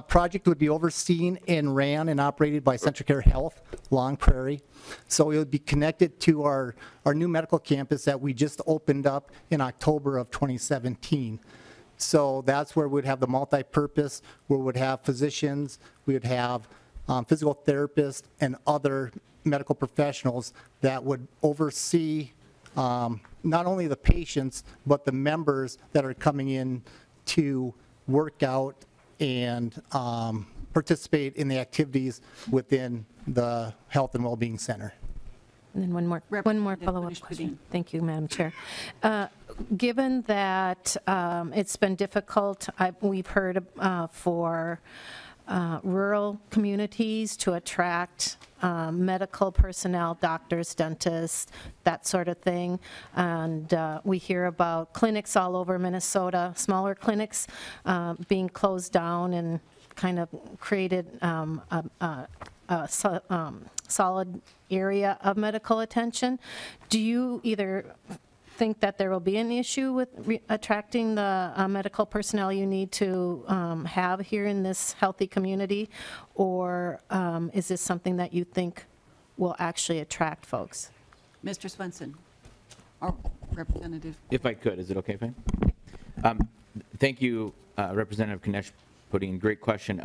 project would be overseen and ran and operated by CentraCare Health, Long Prairie. So it would be connected to our new medical campus that we just opened up in October of 2017. So that's where we'd have the multi-purpose, where we'd have physicians, we would have physical therapists and other medical professionals that would oversee not only the patients, but the members that are coming in to work out and participate in the activities within the Health and Wellbeing Center. And then one more follow-up question. Thank you, Madam Chair. Given that it's been difficult, we've heard for rural communities to attract medical personnel, doctors, dentists, that sort of thing. And we hear about clinics all over Minnesota, smaller clinics being closed down and kind of created a solid area of medical attention. Do you either think that there will be an issue with attracting the medical personnel you need to have here in this healthy community, or is this something that you think will actually attract folks? Mr. Swenson, or Representative. If I could, is it okay if I? Thank you, Representative Kresha, putting great question.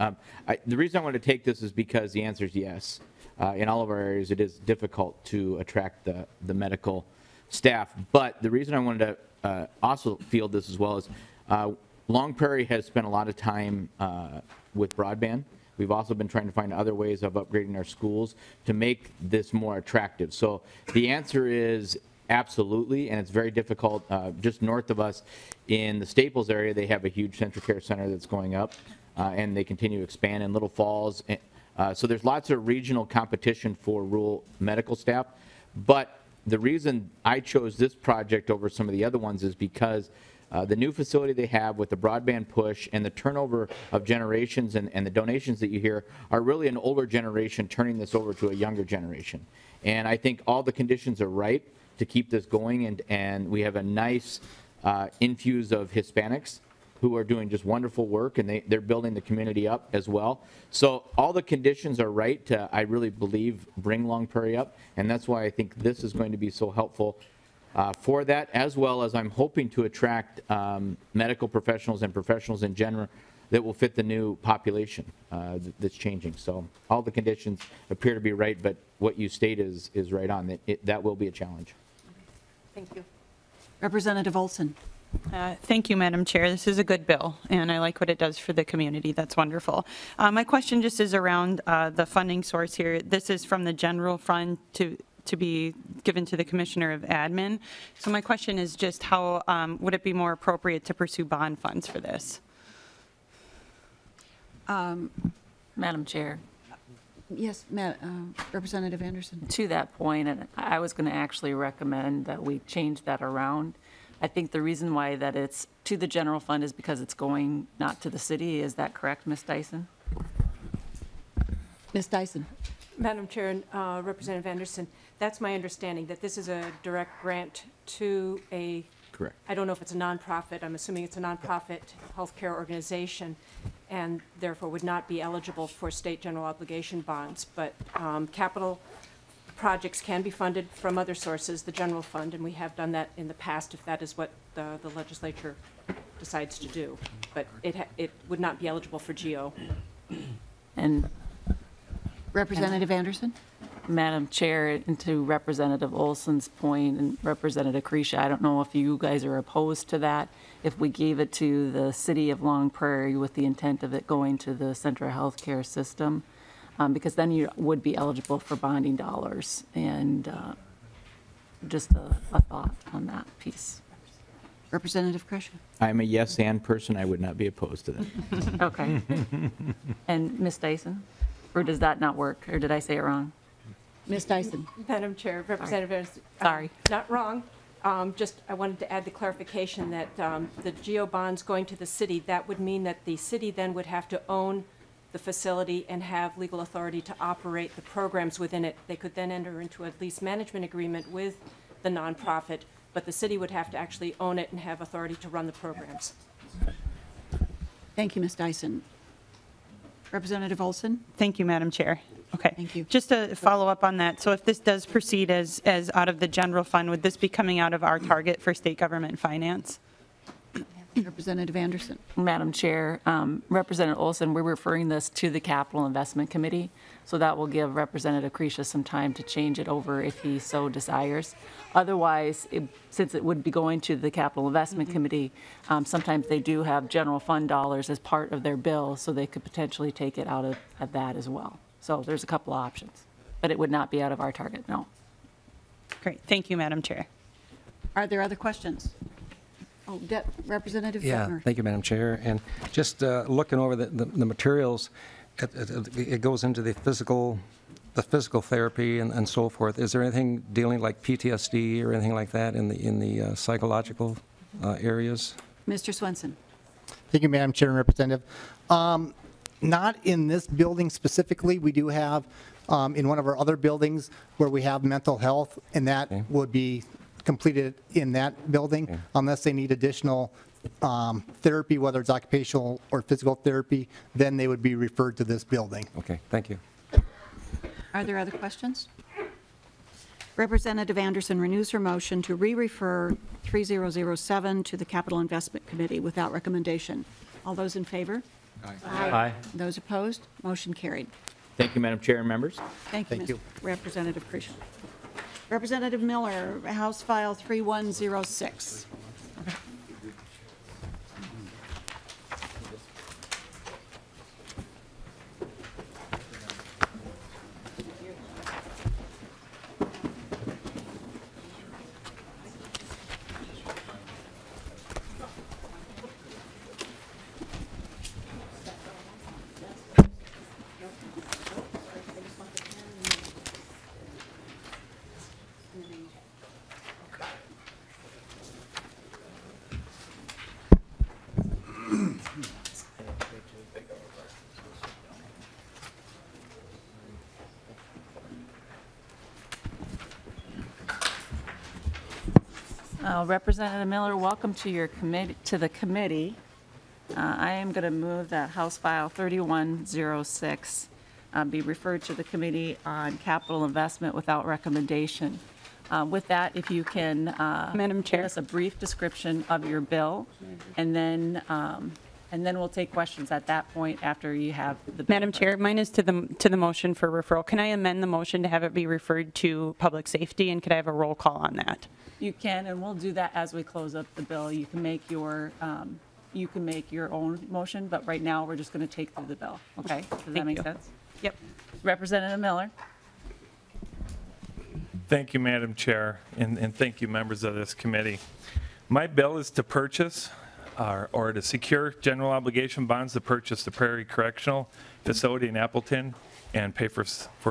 The reason I want to take this is because the answer is yes. In all of our areas, it is difficult to attract the medical staff. But the reason I wanted to also field this as well is Long Prairie has spent a lot of time with broadband. We've also been trying to find other ways of upgrading our schools to make this more attractive. So the answer is absolutely, and it's very difficult. Just north of us in the Staples area, they have a huge CentraCare center that's going up, and they continue to expand in Little Falls. So there's lots of regional competition for rural medical staff. But the reason I chose this project over some of the other ones is because the new facility they have with the broadband push and the turnover of generations and the donations that you hear are really an older generation turning this over to a younger generation. And I think all the conditions are right to keep this going, and we have a nice infuse of Hispanics who are doing just wonderful work, and they're building the community up as well. So all the conditions are right to, I really believe, bring Long Prairie up, and that's why I think this is going to be so helpful for that, as well as I'm hoping to attract medical professionals and professionals in general that will fit the new population that's changing. So all the conditions appear to be right, but what you state is right on. That will be a challenge. Thank you. Representative Olson. Thank you, Madam Chair. This is a good bill, and I like what it does for the community. That's wonderful. My question just is around the funding source here. This is from the general fund to be given to the Commissioner of Admin. So my question is just how would it be more appropriate to pursue bond funds for this? Madam Chair. Yes, Representative Anderson. To that point, and I was going to actually recommend that we change that around. I think the reason why that it's to the general fund is because it's going not to the city. Is that correct, Ms. Dyson? Ms. Dyson. Madam Chair and Representative Anderson, that's my understanding, that this is a direct grant to a, correct. I don't know if it's a nonprofit, I'm assuming it's a nonprofit healthcare organization, and therefore would not be eligible for state general obligation bonds. But capital projects can be funded from other sources, the general fund, and we have done that in the past if that is what the legislature decides to do. But it would not be eligible for GO. And Representative Anderson. Madam Chair, and to Representative Olson's point and Representative Kresha, I don't know if you guys are opposed to that. If we gave it to the city of Long Prairie with the intent of it going to the CentraCare Health System, because then you would be eligible for bonding dollars. And just a thought on that piece. Representative Kresha. I'm a yes and person. I would not be opposed to that. Okay. And Ms. Dyson? Or does that not work? Or did I say it wrong? Ms. Dyson. Madam Chair, Representative. Sorry. Not wrong. Just I wanted to add the clarification that the GO bonds going to the city, that would mean that the city then would have to own the facility and have legal authority to operate the programs within it. They could then enter into a lease management agreement with the nonprofit, but the city would have to actually own it and have authority to run the programs. Thank you, Ms. Dyson. Representative Olson. Thank you, Madam Chair. Okay. Thank you. Just to follow up on that, so if this does proceed as out of the general fund, would this be coming out of our target for state government finance? Representative Anderson. Madam Chair, Representative Olson, we're referring this to the Capital Investment Committee, so that will give Representative Kresha some time to change it over if he so desires. Otherwise, since it would be going to the Capital Investment Committee, sometimes they do have general fund dollars as part of their bill, so they could potentially take it out of that as well. So there's a couple options, but it would not be out of our target, no. Great. Thank you, Madam Chair. Are there other questions? Oh, Representative Yeah, Detmer. thank you, Madam Chair. And just looking over the materials, it goes into the physical therapy and so forth. Is there anything dealing like PTSD or anything like that in the psychological areas? Mr. Swenson. Thank you, Madam Chair and Representative. Not in this building specifically. We do have in one of our other buildings where we have mental health, and that would be completed in that building unless they need additional therapy, whether it's occupational or physical therapy, then they would be referred to this building. Okay, thank you. Are there other questions? Representative Anderson renews her motion to re-refer 3007 to the Capital Investment Committee without recommendation. All those in favor? Aye. Those opposed? Motion carried. Thank you, Madam Chair and members. Thank you, Representative Kresha. Representative Miller, House File 3106. Representative Miller, welcome to your committee, to the committee. I am going to move that House File 3106 be referred to the Committee on Capital Investment without recommendation. With that, if you can, Madam Chair, give us a brief description of your bill, and then we'll take questions at that point after you have the bill. Madam Chair, mine is to the motion for referral. Can I amend the motion to have it be referred to public safety, and could I have a roll call on that? You can, and we'll do that as we close up the bill. You can make your own motion, but right now we're just going to take through the bill. Okay? Does that make sense? Yep. Representative Miller. Thank you, Madam Chair, and thank you, members of this committee. My bill is to purchase or to secure general obligation bonds to purchase the Prairie Correctional Facility in Appleton and pay for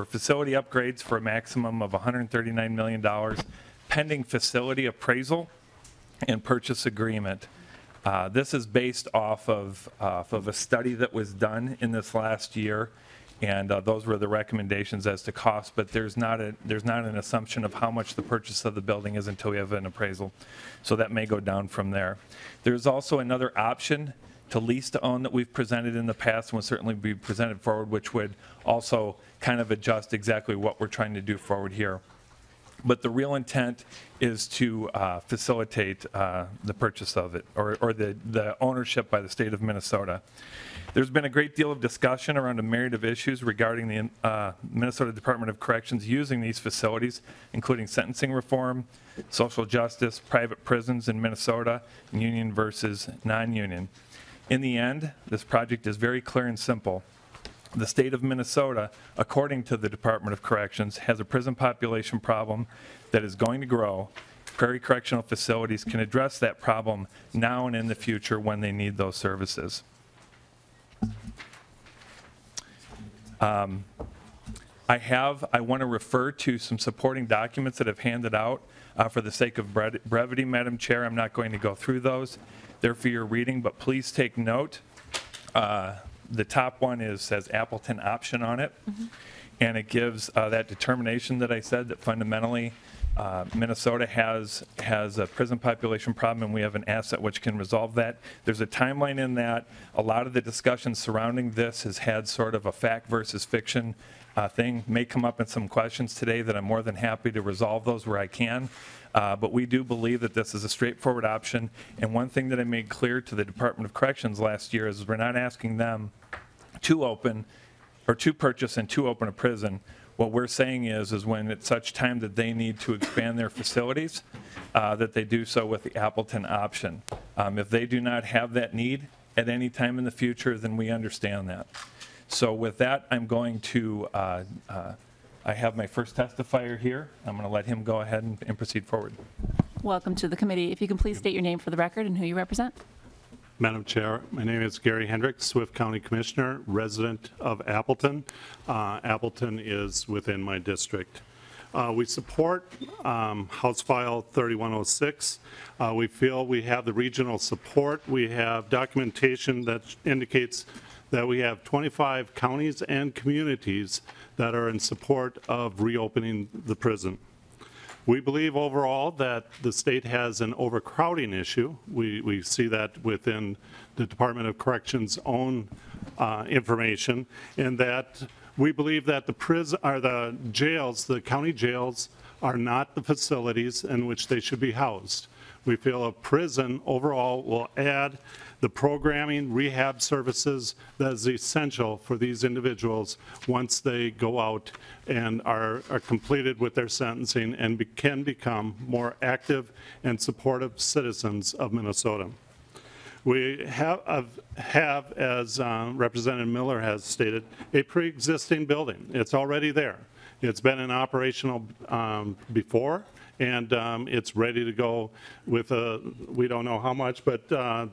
facility upgrades for a maximum of $139 million, pending facility appraisal and purchase agreement. This is based off of a study that was done in this last year, and those were the recommendations as to cost, but there's not an assumption of how much the purchase of the building is until we have an appraisal. So that may go down from there. There's also another option to lease to own that we've presented in the past and will certainly be presented forward, which would also kind of adjust exactly what we're trying to do forward here. But the real intent is to facilitate the purchase of it, or the ownership by the state of Minnesota. There's been a great deal of discussion around a myriad of issues regarding the Minnesota Department of Corrections using these facilities, including sentencing reform, social justice, private prisons in Minnesota, union versus non-union. In the end, this project is very clear and simple. The state of Minnesota, according to the Department of Corrections, has a prison population problem that is going to grow. Prairie Correctional Facilities can address that problem now and in the future when they need those services. I want to refer to some supporting documents that I've handed out. For the sake of brevity, Madam Chair, I'm not going to go through those. They're for your reading, but please take note. The top one says Appleton option on it, and it gives that determination that I said that fundamentally Minnesota has a prison population problem, and we have an asset which can resolve that. There's a timeline in that. A lot of the discussion surrounding this has had sort of a fact versus fiction thing. May come up in some questions today that I'm more than happy to resolve those where I can. But we do believe that this is a straightforward option. And one thing that I made clear to the Department of Corrections last year is we're not asking them to open or to purchase and to open a prison. What we're saying is when it's such time that they need to expand their facilities, that they do so with the Appleton option. If they do not have that need at any time in the future, then we understand that. So with that, I'm going to, I have my first testifier here. I'm going to let him go ahead and proceed forward. Welcome to the committee. If you can please state your name for the record and who you represent. Madam Chair, my name is Gary Hendricks, Swift County Commissioner, resident of Appleton. Appleton is within my district. We support House File 3106. We feel we have the regional support. We have documentation that indicates that we have 25 counties and communities that are in support of reopening the prison. We believe overall that the state has an overcrowding issue. We see that within the Department of Corrections' own information, and that we believe that the jails, the county jails, are not the facilities in which they should be housed. We feel a prison overall will add the programming, rehab services that is essential for these individuals once they go out and are completed with their sentencing and can become more active and supportive citizens of Minnesota. We have as Representative Miller has stated, a pre-existing building. It's already there. It's been in operational before, and it's ready to go with we don't know how much, but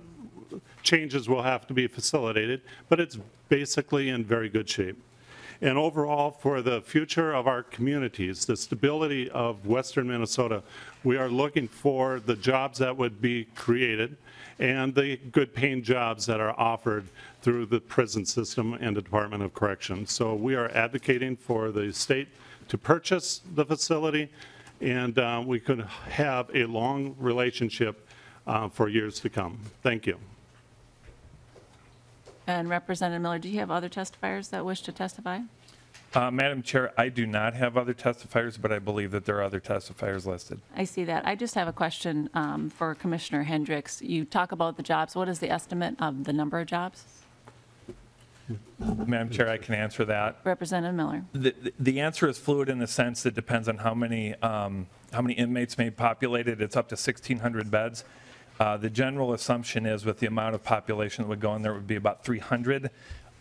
changes will have to be facilitated, but it's basically in very good shape. And overall, for the future of our communities, the stability of Western Minnesota, we are looking for the jobs that would be created and the good paying jobs that are offered through the prison system and the Department of Corrections. So we are advocating for the state to purchase the facility, and we could have a long relationship for years to come. Thank you. And Representative Miller, do you have other testifiers that wish to testify? Madam Chair, I do not have other testifiers, but I believe that there are other testifiers listed. I see that. I just have a question for Commissioner Hendricks. You talk about the jobs. What is the estimate of the number of jobs? Madam Chair, I can answer that. Representative Miller. The answer is fluid in the sense that it depends on how many inmates may be populated. It's up to 1,600 beds. The general assumption is with the amount of population that would go in there, it would be about 300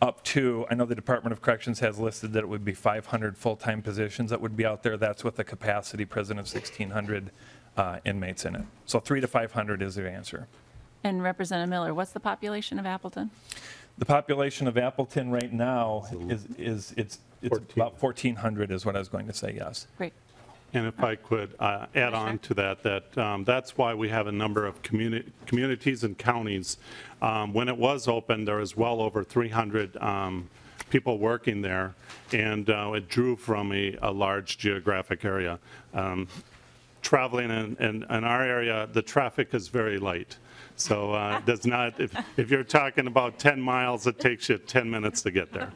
up to, I know the Department of Corrections has listed that it would be 500 full-time positions that would be out there. That's with a capacity prison of 1,600 inmates in it. So 300 to 500 is the answer. And Representative Miller, what's the population of Appleton? The population of Appleton right now is about 1,400 is what I was going to say, yes. Great. And if I could add on to that, that's why we have a number of communities and counties. When it was open, there was well over 300 people working there, and it drew from a large geographic area. Traveling in our area, the traffic is very light. So it does not, if you're talking about 10 miles, it takes you 10 minutes to get there.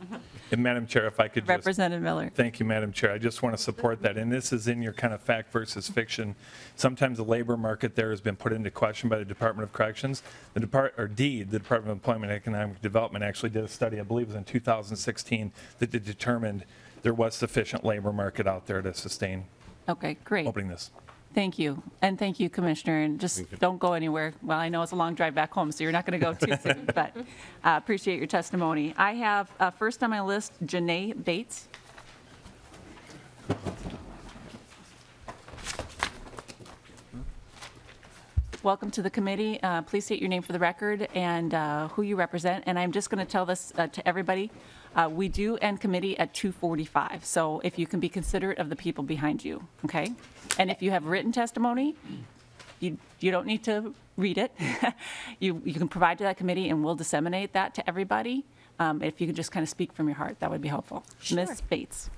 And Madam Chair, if I could just... Representative Miller. Thank you, Madam Chair. I just want to support that. And this is in your kind of fact versus fiction. Sometimes the labor market there has been put into question by the Department of Corrections. The Department of Employment and Economic Development actually did a study, I believe it was in 2016, that determined there was sufficient labor market out there to sustain opening this. Thank you. And thank you, Commissioner. And just don't go anywhere. Well, I know it's a long drive back home, so you're not going to go too soon, but appreciate your testimony. I have first on my list, Janae Bates. Welcome to the committee. Please state your name for the record and who you represent. And I'm just going to tell this to everybody. We do end committee at 2:45, so if you can be considerate of the people behind you, okay? And if you have written testimony, you don't need to read it. You can provide to that committee, and we'll disseminate that to everybody. If you could just kind of speak from your heart, that would be helpful. Sure. Ms. Bates.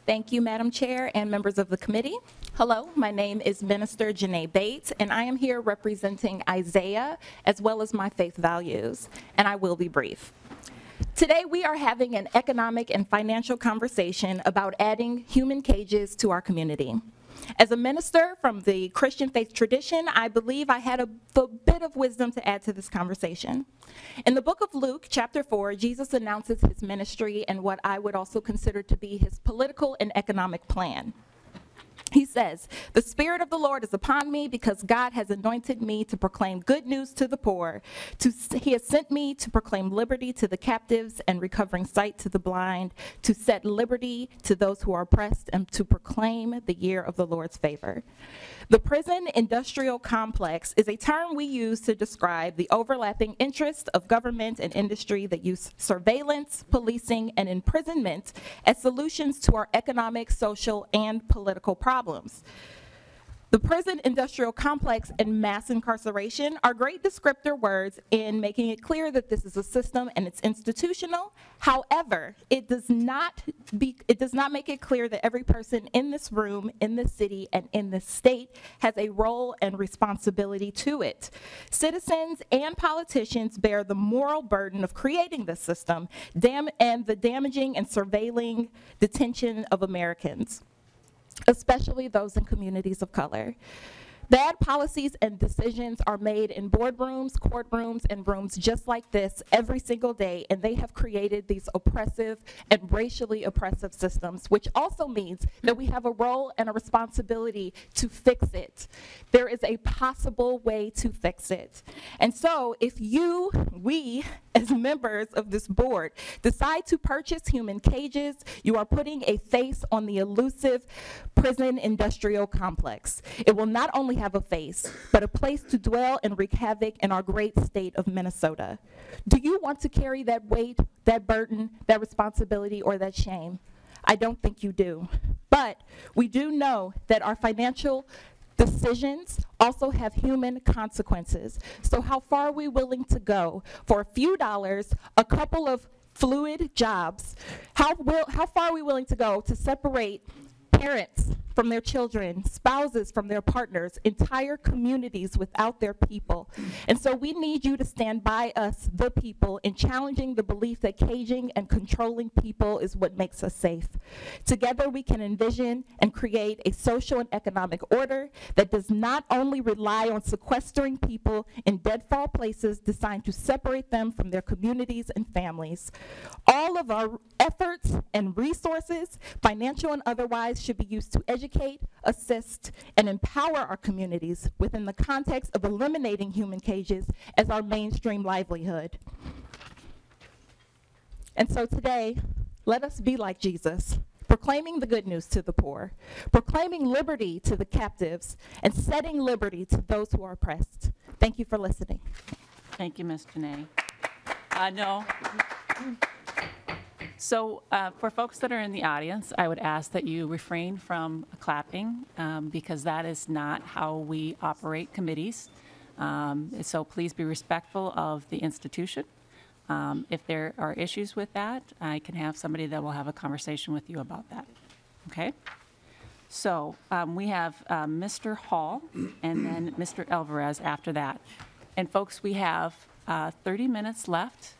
Thank you, Madam Chair and members of the committee. Hello, my name is Minister Janae Bates, and I am here representing Isaiah as well as my faith values, and I will be brief. Today, we are having an economic and financial conversation about adding human cages to our community. As a minister from the Christian faith tradition, I believe I had a bit of wisdom to add to this conversation. In the book of Luke, chapter 4, Jesus announces his ministry and what I would also consider to be his political and economic plan. He says, "The Spirit of the Lord is upon me because God has anointed me to proclaim good news to the poor. He has sent me to proclaim liberty to the captives and recovering sight to the blind, to set liberty to those who are oppressed, and to proclaim the year of the Lord's favor." The prison industrial complex is a term we use to describe the overlapping interests of government and industry that use surveillance, policing, and imprisonment as solutions to our economic, social, and political problems. The prison industrial complex and mass incarceration are great descriptor words in making it clear that this is a system and it's institutional. However, it does not make it clear that every person in this room, in this city, and in this state has a role and responsibility to it. Citizens and politicians bear the moral burden of creating this system and the damaging and surveilling detention of Americans, especially those in communities of color. Bad policies and decisions are made in boardrooms, courtrooms, and rooms just like this every single day, and they have created these oppressive and racially oppressive systems, which also means that we have a role and a responsibility to fix it. There is a possible way to fix it. And so if we, as members of this board, decide to purchase human cages, you are putting a face on the elusive prison industrial complex. It will not only have a face, but a place to dwell and wreak havoc in our great state of Minnesota. Do you want to carry that weight, that burden, that responsibility, or that shame? I don't think you do. But we do know that our financial decisions also have human consequences. So how far are we willing to go for a few dollars, a couple of fluid jobs? How far are we willing to go to separate parents from their children, spouses from their partners, entire communities without their people? And so we need you to stand by us, the people, in challenging the belief that caging and controlling people is what makes us safe. Together we can envision and create a social and economic order that does not only rely on sequestering people in deadfall places designed to separate them from their communities and families. All of our efforts and resources, financial and otherwise, should be used to educate, assist, and empower our communities within the context of eliminating human cages as our mainstream livelihood. And so today, let us be like Jesus, proclaiming the good news to the poor, proclaiming liberty to the captives, and setting liberty to those who are oppressed. Thank you for listening. Thank you, Ms. Janae. No. So for folks that are in the audience, I would ask that you refrain from clapping because that is not how we operate committees. So please be respectful of the institution. If there are issues with that, I can have somebody that will have a conversation with you about that. Okay? So we have Mr. Hall and then Mr. Alvarez after that. And folks, we have 30 minutes left.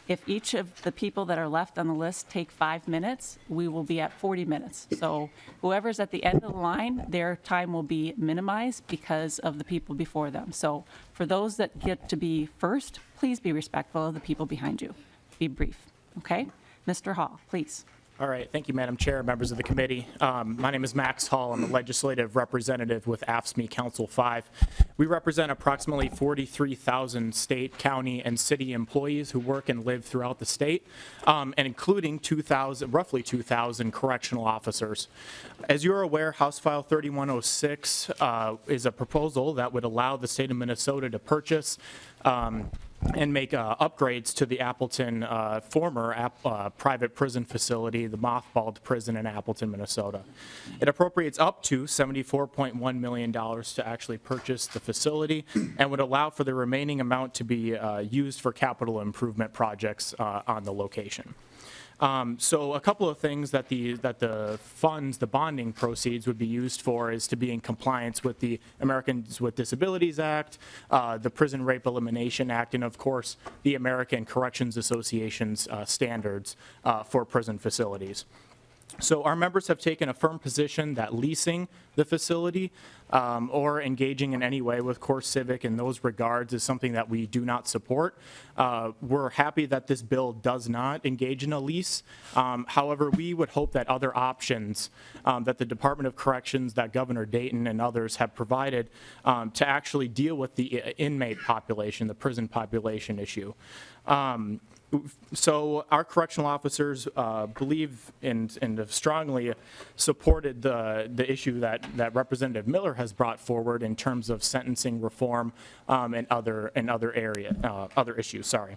If each of the people that are left on the list take 5 minutes, we will be at 40 minutes. So whoever's at the end of the line, their time will be minimized because of the people before them. So for those that get to be first, please be respectful of the people behind you. Be brief, okay? Mr. Hall, please. All right, thank you, Madam Chair, members of the committee. My name is Max Hall. I'm a legislative representative with AFSCME Council 5. We represent approximately 43,000 state, county, and city employees who work and live throughout the state, and including roughly 2,000 correctional officers. As you're aware, House File 3106 is a proposal that would allow the state of Minnesota to purchase and make upgrades to the Appleton former private prison facility, the mothballed prison in Appleton, Minnesota. It appropriates up to $74.1 million to actually purchase the facility and would allow for the remaining amount to be used for capital improvement projects on the location. So a couple of things that the funds, the bonding proceeds would be used for is to be in compliance with the Americans with Disabilities Act, the Prison Rape Elimination Act, and of course the American Corrections Association's standards for prison facilities. So our members have taken a firm position that leasing the facility or engaging in any way with Core Civic in those regards is something that we do not support. We're happy that this bill does not engage in a lease. However, we would hope that other options that the Department of Corrections, that Governor Dayton and others have provided to actually deal with the inmate population, the prison population issue. So our correctional officers believe and have strongly supported the issue that Representative Miller has brought forward in terms of sentencing reform and other issues. Sorry.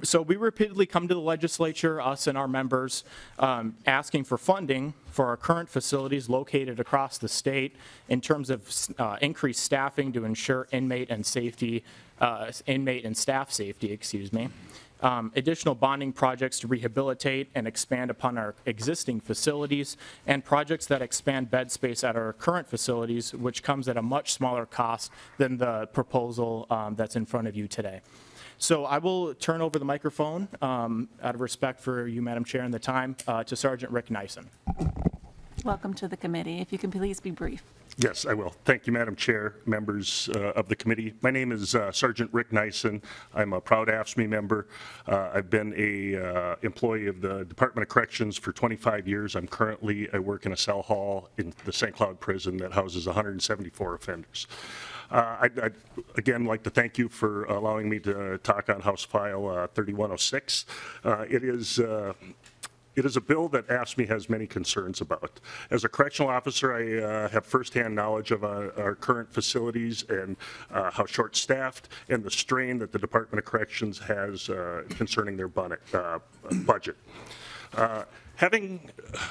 So we repeatedly come to the legislature, us and our members, asking for funding for our current facilities located across the state in terms of increased staffing to ensure inmate and staff safety, excuse me. Additional bonding projects to rehabilitate and expand upon our existing facilities, and projects that expand bed space at our current facilities, which comes at a much smaller cost than the proposal that's in front of you today. So I will turn over the microphone, out of respect for you, Madam Chair, and the time, to Sergeant Rick Nyson. Welcome to the committee. If you can please be brief. Yes, I will. Thank you, Madam Chair, members of the committee. My name is Sergeant Rick Nyson. I'm a proud AFSCME member. I've been a employee of the Department of Corrections for 25 years. I work in a cell hall in the St. Cloud prison that houses 174 offenders. I'd again like to thank you for allowing me to talk on House File 3106. It is a bill that AFSCME has many concerns about. As a correctional officer, I have firsthand knowledge of our current facilities and how short-staffed and the strain that the Department of Corrections has concerning their budget.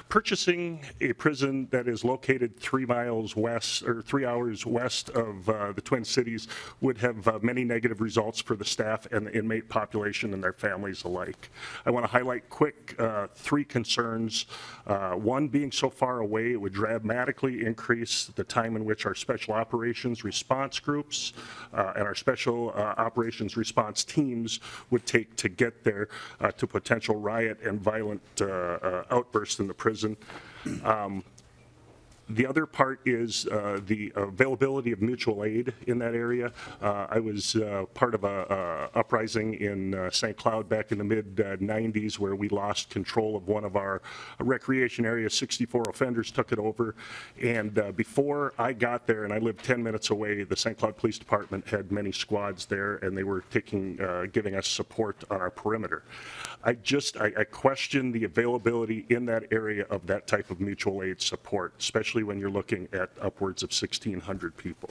Purchasing a prison that is located 3 miles west or 3 hours west of the Twin Cities would have many negative results for the staff and the inmate population and their families alike. I want to highlight quick 3 concerns. One, being so far away, it would dramatically increase the time in which our special operations response groups and our special operations response teams would take to get there to potential riot and violent outbursts in the prison. The other part is the availability of mutual aid in that area. I was part of a uprising in St. Cloud back in the mid-90s where we lost control of one of our recreation areas. 64 offenders took it over. And before I got there, and I lived 10 minutes away, the St. Cloud Police Department had many squads there, and they were giving us support on our perimeter. I question the availability in that area of that type of mutual aid support, especially when you're looking at upwards of 1,600 people.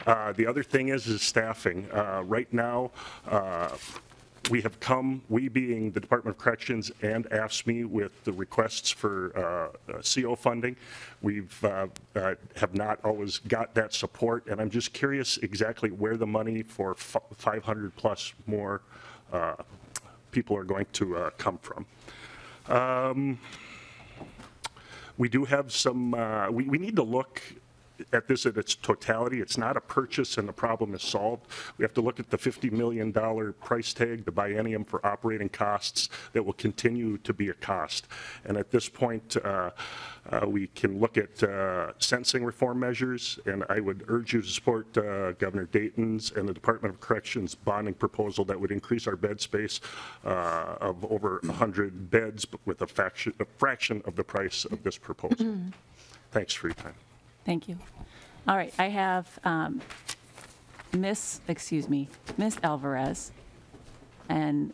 The other thing is staffing. Right now, we being the Department of Corrections and AFSCME, with the requests for CO funding. Have not always got that support, and I'm just curious exactly where the money for 500 plus more people are going to come from. We do have some, we need to look at this at its totality. It's not a purchase and the problem is solved. We have to look at the $50 million price tag, the biennium for operating costs that will continue to be a cost. And at this point, we can look at sentencing reform measures, and I would urge you to support Governor Dayton's and the Department of Corrections bonding proposal that would increase our bed space of over 100 beds, but with a fraction of the price of this proposal. Thanks for your time. Thank you. All right, I have Miss Alvarez, and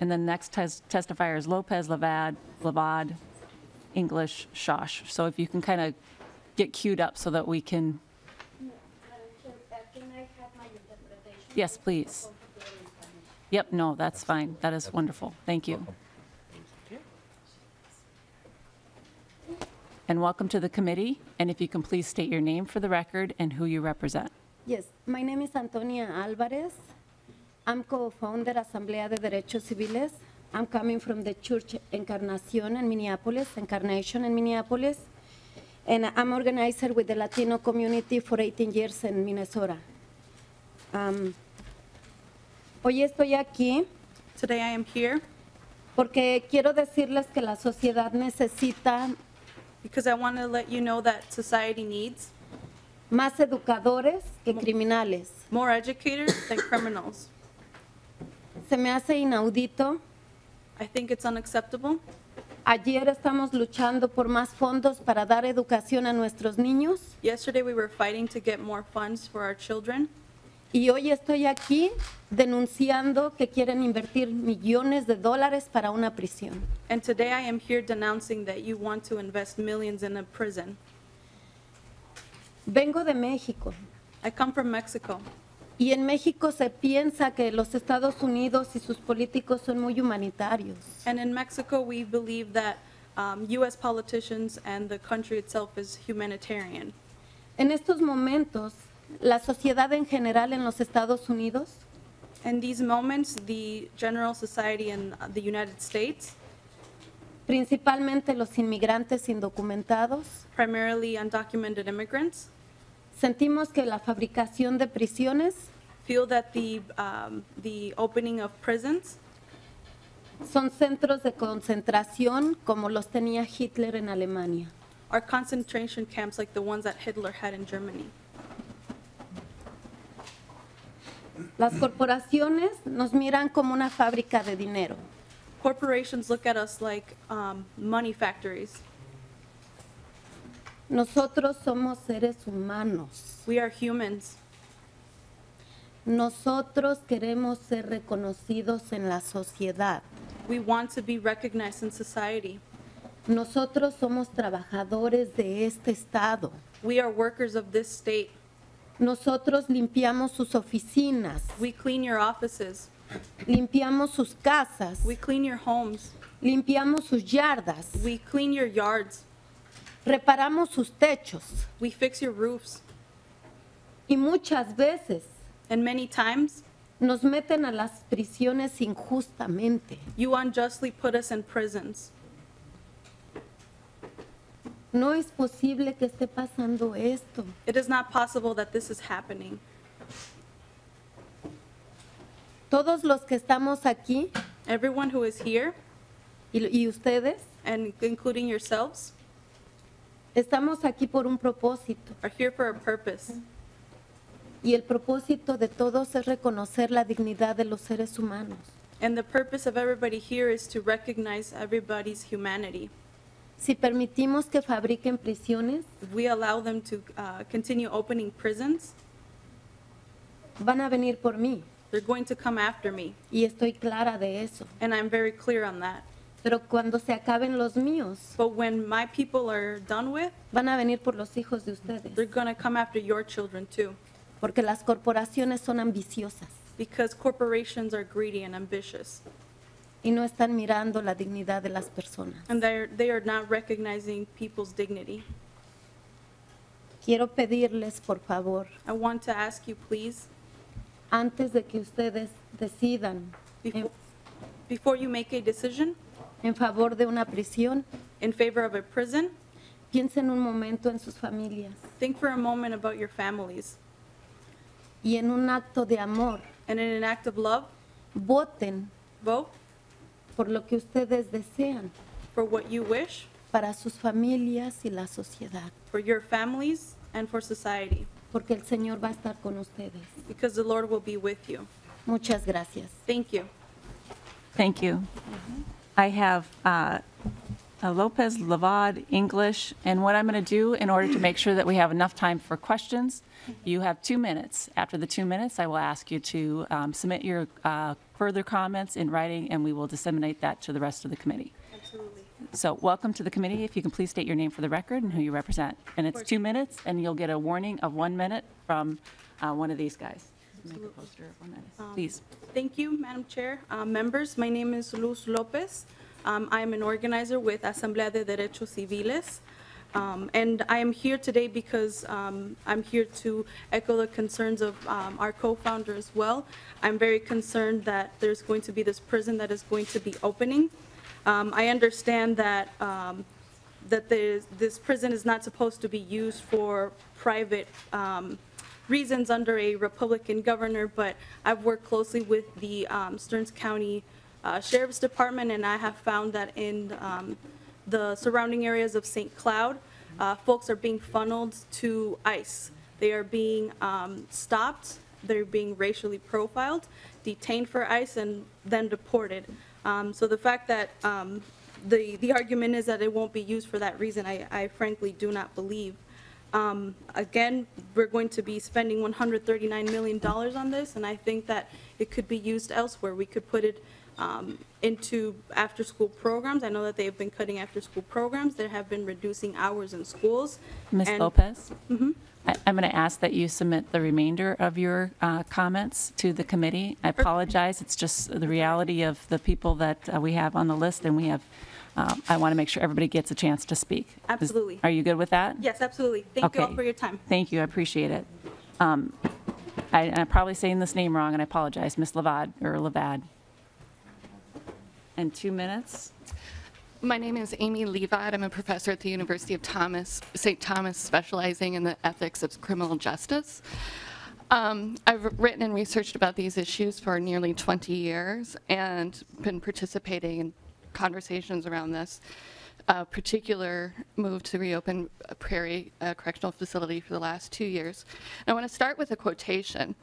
the next testifier is Lopez, Lavad, English, Shosh. So if you can kind of get queued up so that we can. Yes, please. Yep, no, that's fine. That is wonderful. Thank you. And welcome to the committee. And if you can please state your name for the record and who you represent. Yes, my name is Antonia Alvarez. I'm co-founder Asamblea de Derechos Civiles. I'm coming from the Church Encarnación in Minneapolis, Incarnation in Minneapolis. And I'm organizer with the Latino community for 18 years in Minnesota. Hoy estoy aquí. Today I am here porque quiero decirles que la sociedad necesita because I want to let you know that society needs más educadores que criminales. more educators than criminals. Se me hace inaudito. I think it's unacceptable. Ayer estamos luchando por más fondos para dar educación a nuestros niños Yesterday we were fighting to get more funds for our children, y hoy estoy aquí denunciando que quieren invertir millones de dólares para una prisión. and today I am here denouncing that you want to invest millions in a prison. Vengo de México I come from Mexico, y en México se piensa que los Estados Unidos y sus políticos son muy humanitarios. and in Mexico we believe that U.S. politicians and the country itself is humanitarian. En estos momentos, la sociedad en general en los Estados Unidos In these moments, the general society in the United States, principalmente los inmigrantes indocumentados, primarily undocumented immigrants, sentimos que la fabricación de prisiones feel that the opening of prisons son centros de concentración como los tenía Hitler en Alemania. are concentration camps like the ones that Hitler had in Germany. Las corporaciones nos miran como una fábrica de dinero. Corporations look at us like money factories. Nosotros somos seres humanos. We are humans. Nosotros queremos ser reconocidos en la sociedad. We want to be recognized in society. Nosotros somos trabajadores de este estado. We are workers of this state. Nosotros limpiamos sus oficinas, We clean your offices. limpiamos sus casas, We clean your homes. limpiamos sus yardas, We clean your yards. reparamos sus techos We fix your roofs. y muchas veces And many times, nos meten a las prisiones injustamente. you unjustly put us in prisons. No es posible que esté pasando esto. It is not possible that this is happening. Todos los que estamos aquí Everyone who is here, y ustedes, and including yourselves, estamos aquí por un propósito. are here for a purpose. Y el propósito de todos es reconocer la dignidad de los seres humanos. And the purpose of everybody here is to recognize everybody's humanity. Si permitimos que fabriquen prisiones, If we allow them to continue opening prisons, van a venir por mí. they're going to come after me. Y estoy clara de eso. And I'm very clear on that. Pero cuando se acaben los míos, But when my people are done with, van a venir por los hijos de ustedes. they're going to come after your children too. Porque las corporaciones son ambiciosas Because corporations are greedy and ambitious. y no están mirando la dignidad de las personas. And they are not recognizing people's dignity. Quiero pedirles, por favor, I want to ask you, please, antes de que ustedes decidan before you make a decision en favor de una prisión, in favor of a prison, piensen un momento en sus familias think for a moment about your families. y en un acto de amor, And in an act of love, voten vote por lo que ustedes desean for what you wish para sus familias y la sociedad, for your families and for society, porque el Señor va a estar con ustedes. because the Lord will be with you. Muchas gracias. Thank you. Thank you. I have Lopez, Lavad, English, and what I'm going to do in order to make sure that we have enough time for questions, you have 2 minutes. After the 2 minutes, I will ask you to submit your further comments in writing, and we will disseminate that to the rest of the committee. Absolutely. So welcome to the committee. If you can please state your name for the record and who you represent. And it's 2 minutes, and you'll get a warning of 1 minute from one of these guys. Make a poster of 1 minute. Please. Thank you, Madam Chair. Members, my name is Luz Lopez. I am an organizer with Asamblea de Derechos Civiles. And I am here today because I'm here to echo the concerns of our co-founder as well. I'm very concerned that there's going to be this prison that is going to be opening. I understand that this prison is not supposed to be used for private reasons under a Republican governor, but I've worked closely with the Stearns County Sheriff's Department, and I have found that in the surrounding areas of St. Cloud, folks are being funneled to ICE. They are being stopped, they're being racially profiled, detained for ICE, and then deported. So the fact that the argument is that it won't be used for that reason, I frankly do not believe. Again, we're going to be spending $139 million on this, and I think that it could be used elsewhere. We could put it into after-school programs. I know that they have been cutting after-school programs. They have been reducing hours in schools. Ms. Lopez? I'm going to ask that you submit the remainder of your comments to the committee. I apologize. It's just the reality of the people that we have on the list, and we have, I want to make sure everybody gets a chance to speak. Absolutely. Are you good with that? Yes, absolutely. Thank you all for your time. Thank you. I appreciate it. I'm probably saying this name wrong, and I apologize. Ms. Levad. And 2 minutes. My name is Amy Levad. I'm a professor at the University of St. Thomas, specializing in the ethics of criminal justice. I've written and researched about these issues for nearly 20 years and been participating in conversations around this particular move to reopen Prairie Correctional Facility for the last 2 years. And I want to start with a quotation.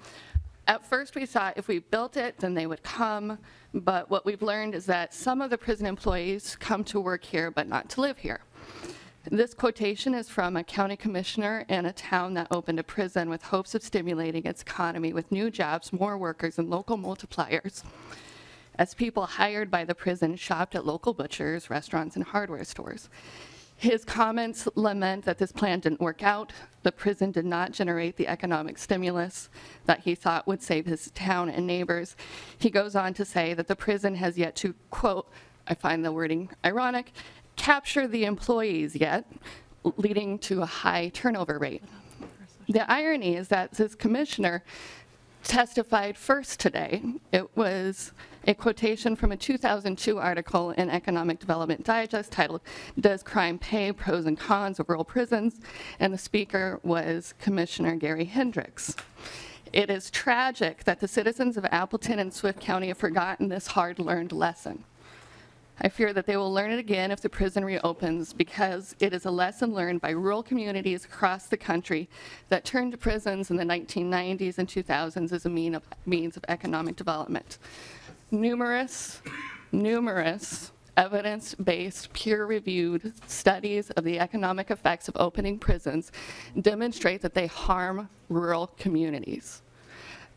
At first we thought if we built it, then they would come, but what we've learned is that some of the prison employees come to work here, but not to live here. This quotation is from a county commissioner in a town that opened a prison with hopes of stimulating its economy with new jobs, more workers, and local multipliers, as people hired by the prison shopped at local butchers, restaurants, and hardware stores. His comments lament that this plan didn't work out. The prison did not generate the economic stimulus that he thought would save his town and neighbors. He goes on to say that the prison has yet to, quote, I find the wording ironic, capture the employees yet, leading to a high turnover rate. The irony is that this commissioner testified first today. It was a quotation from a 2002 article in Economic Development Digest titled, Does Crime Pay? Pros and Cons of Rural Prisons? And the speaker was Commissioner Gary Hendricks. It is tragic that the citizens of Appleton and Swift County have forgotten this hard-learned lesson. I fear that they will learn it again if the prison reopens, because it is a lesson learned by rural communities across the country that turned to prisons in the 1990s and 2000s as a means of economic development. Numerous evidence-based, peer-reviewed studies of the economic effects of opening prisons demonstrate that they harm rural communities,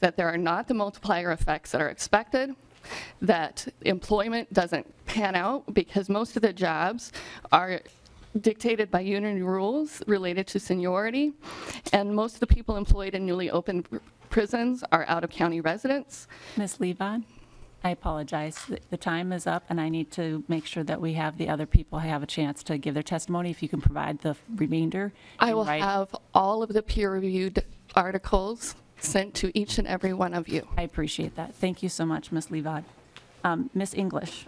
that there are not the multiplier effects that are expected, that employment doesn't pan out because most of the jobs are dictated by union rules related to seniority, and most of the people employed in newly opened prisons are out-of-county residents. Ms. Levad, I apologize. The time is up, and I need to make sure that we have the other people have a chance to give their testimony. If you can provide the remainder. I will have all of the peer-reviewed articles sent to each and every one of you. I appreciate that. Thank you so much, Ms. Levad. Ms. English.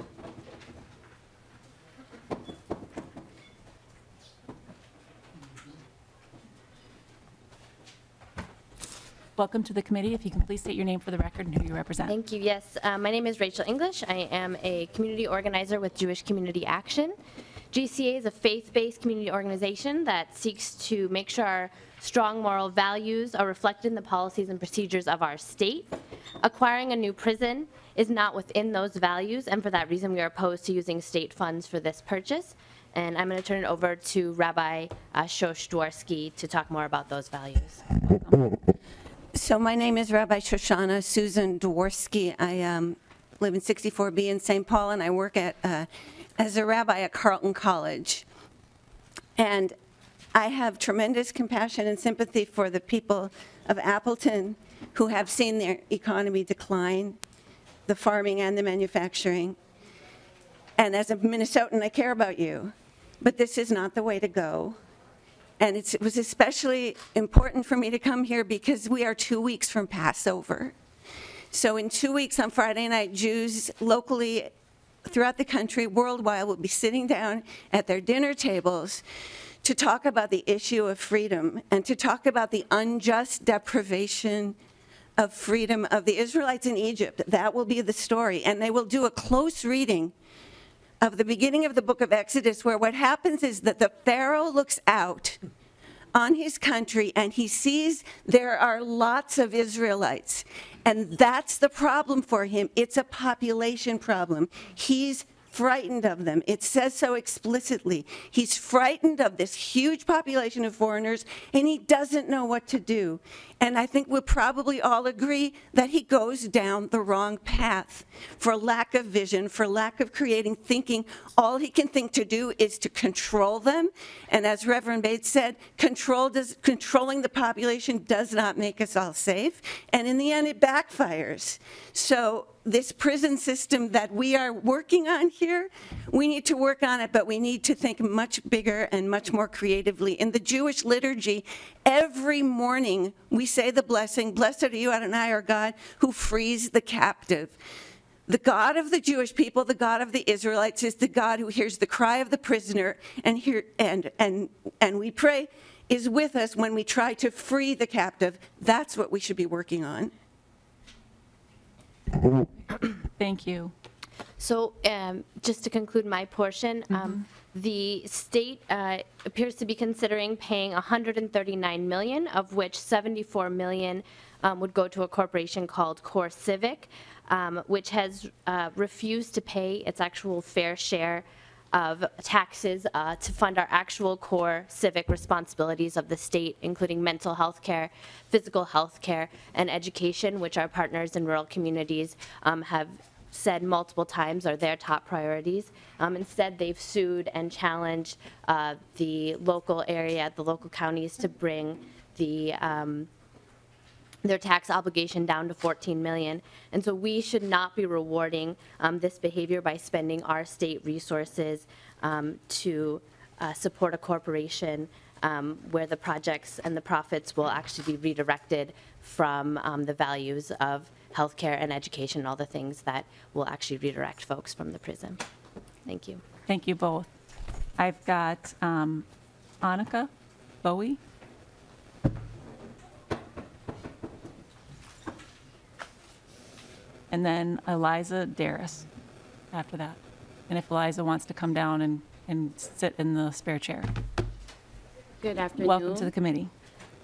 Welcome to the committee. If you can please state your name for the record and who you represent. Thank you. Yes, my name is Rachel English. I am a community organizer with Jewish Community Action. GCA is a faith-based community organization that seeks to make sure our strong moral values are reflected in the policies and procedures of our state. Acquiring a new prison is not within those values, and for that reason we are opposed to using state funds for this purchase. And I'm going to turn it over to Rabbi Shosh Dworsky to talk more about those values. So my name is Rabbi Shoshana Susan Dworsky. I live in 64B in St. Paul, and I work as a rabbi at Carleton College. And I have tremendous compassion and sympathy for the people of Appleton who have seen their economy decline, the farming and the manufacturing. And as a Minnesotan, I care about you. But this is not the way to go. And it was especially important for me to come here because we are 2 weeks from Passover. So in 2 weeks on Friday night, Jews locally throughout the country, worldwide, will be sitting down at their dinner tables to talk about the issue of freedom and to talk about the unjust deprivation of freedom of the Israelites in Egypt. That will be the story. And they will do a close reading of the beginning of the book of Exodus, where what happens is that the Pharaoh looks out on his country and he sees there are lots of Israelites. And that's the problem for him. It's a population problem. He's frightened of them. It says so explicitly. He's frightened of this huge population of foreigners, and he doesn't know what to do. And I think we'll probably all agree that he goes down the wrong path for lack of vision, for lack of creating thinking. All he can think to do is to control them. And as Reverend Bates said, controlling the population does not make us all safe. And in the end, it backfires. So this prison system that we are working on here, we need to work on it, but we need to think much bigger and much more creatively. In the Jewish liturgy, every morning we say the blessing, "Blessed are you, Adonai, our God, who frees the captive." The God of the Jewish people, the God of the Israelites, is the God who hears the cry of the prisoner, and we pray is with us when we try to free the captive. That's what we should be working on. Thank you. So just to conclude my portion, the state appears to be considering paying $139 million, of which $74 million would go to a corporation called Core Civic, which has refused to pay its actual fair share of taxes to fund our actual core civic responsibilities of the state, including mental health care, physical health care, and education, which our partners in rural communities have said multiple times are their top priorities. Instead, they've sued and challenged the local area, the local counties, to bring their tax obligation down to $14 million. And so we should not be rewarding this behavior by spending our state resources to support a corporation where the projects and the profits will actually be redirected from the values of healthcare and education, all the things that will actually redirect folks from the prison. Thank you. Thank you both. I've got Annika Bowie. And then Eliza Darris after that. And if Eliza wants to come down and sit in the spare chair. Good afternoon. Welcome to the committee.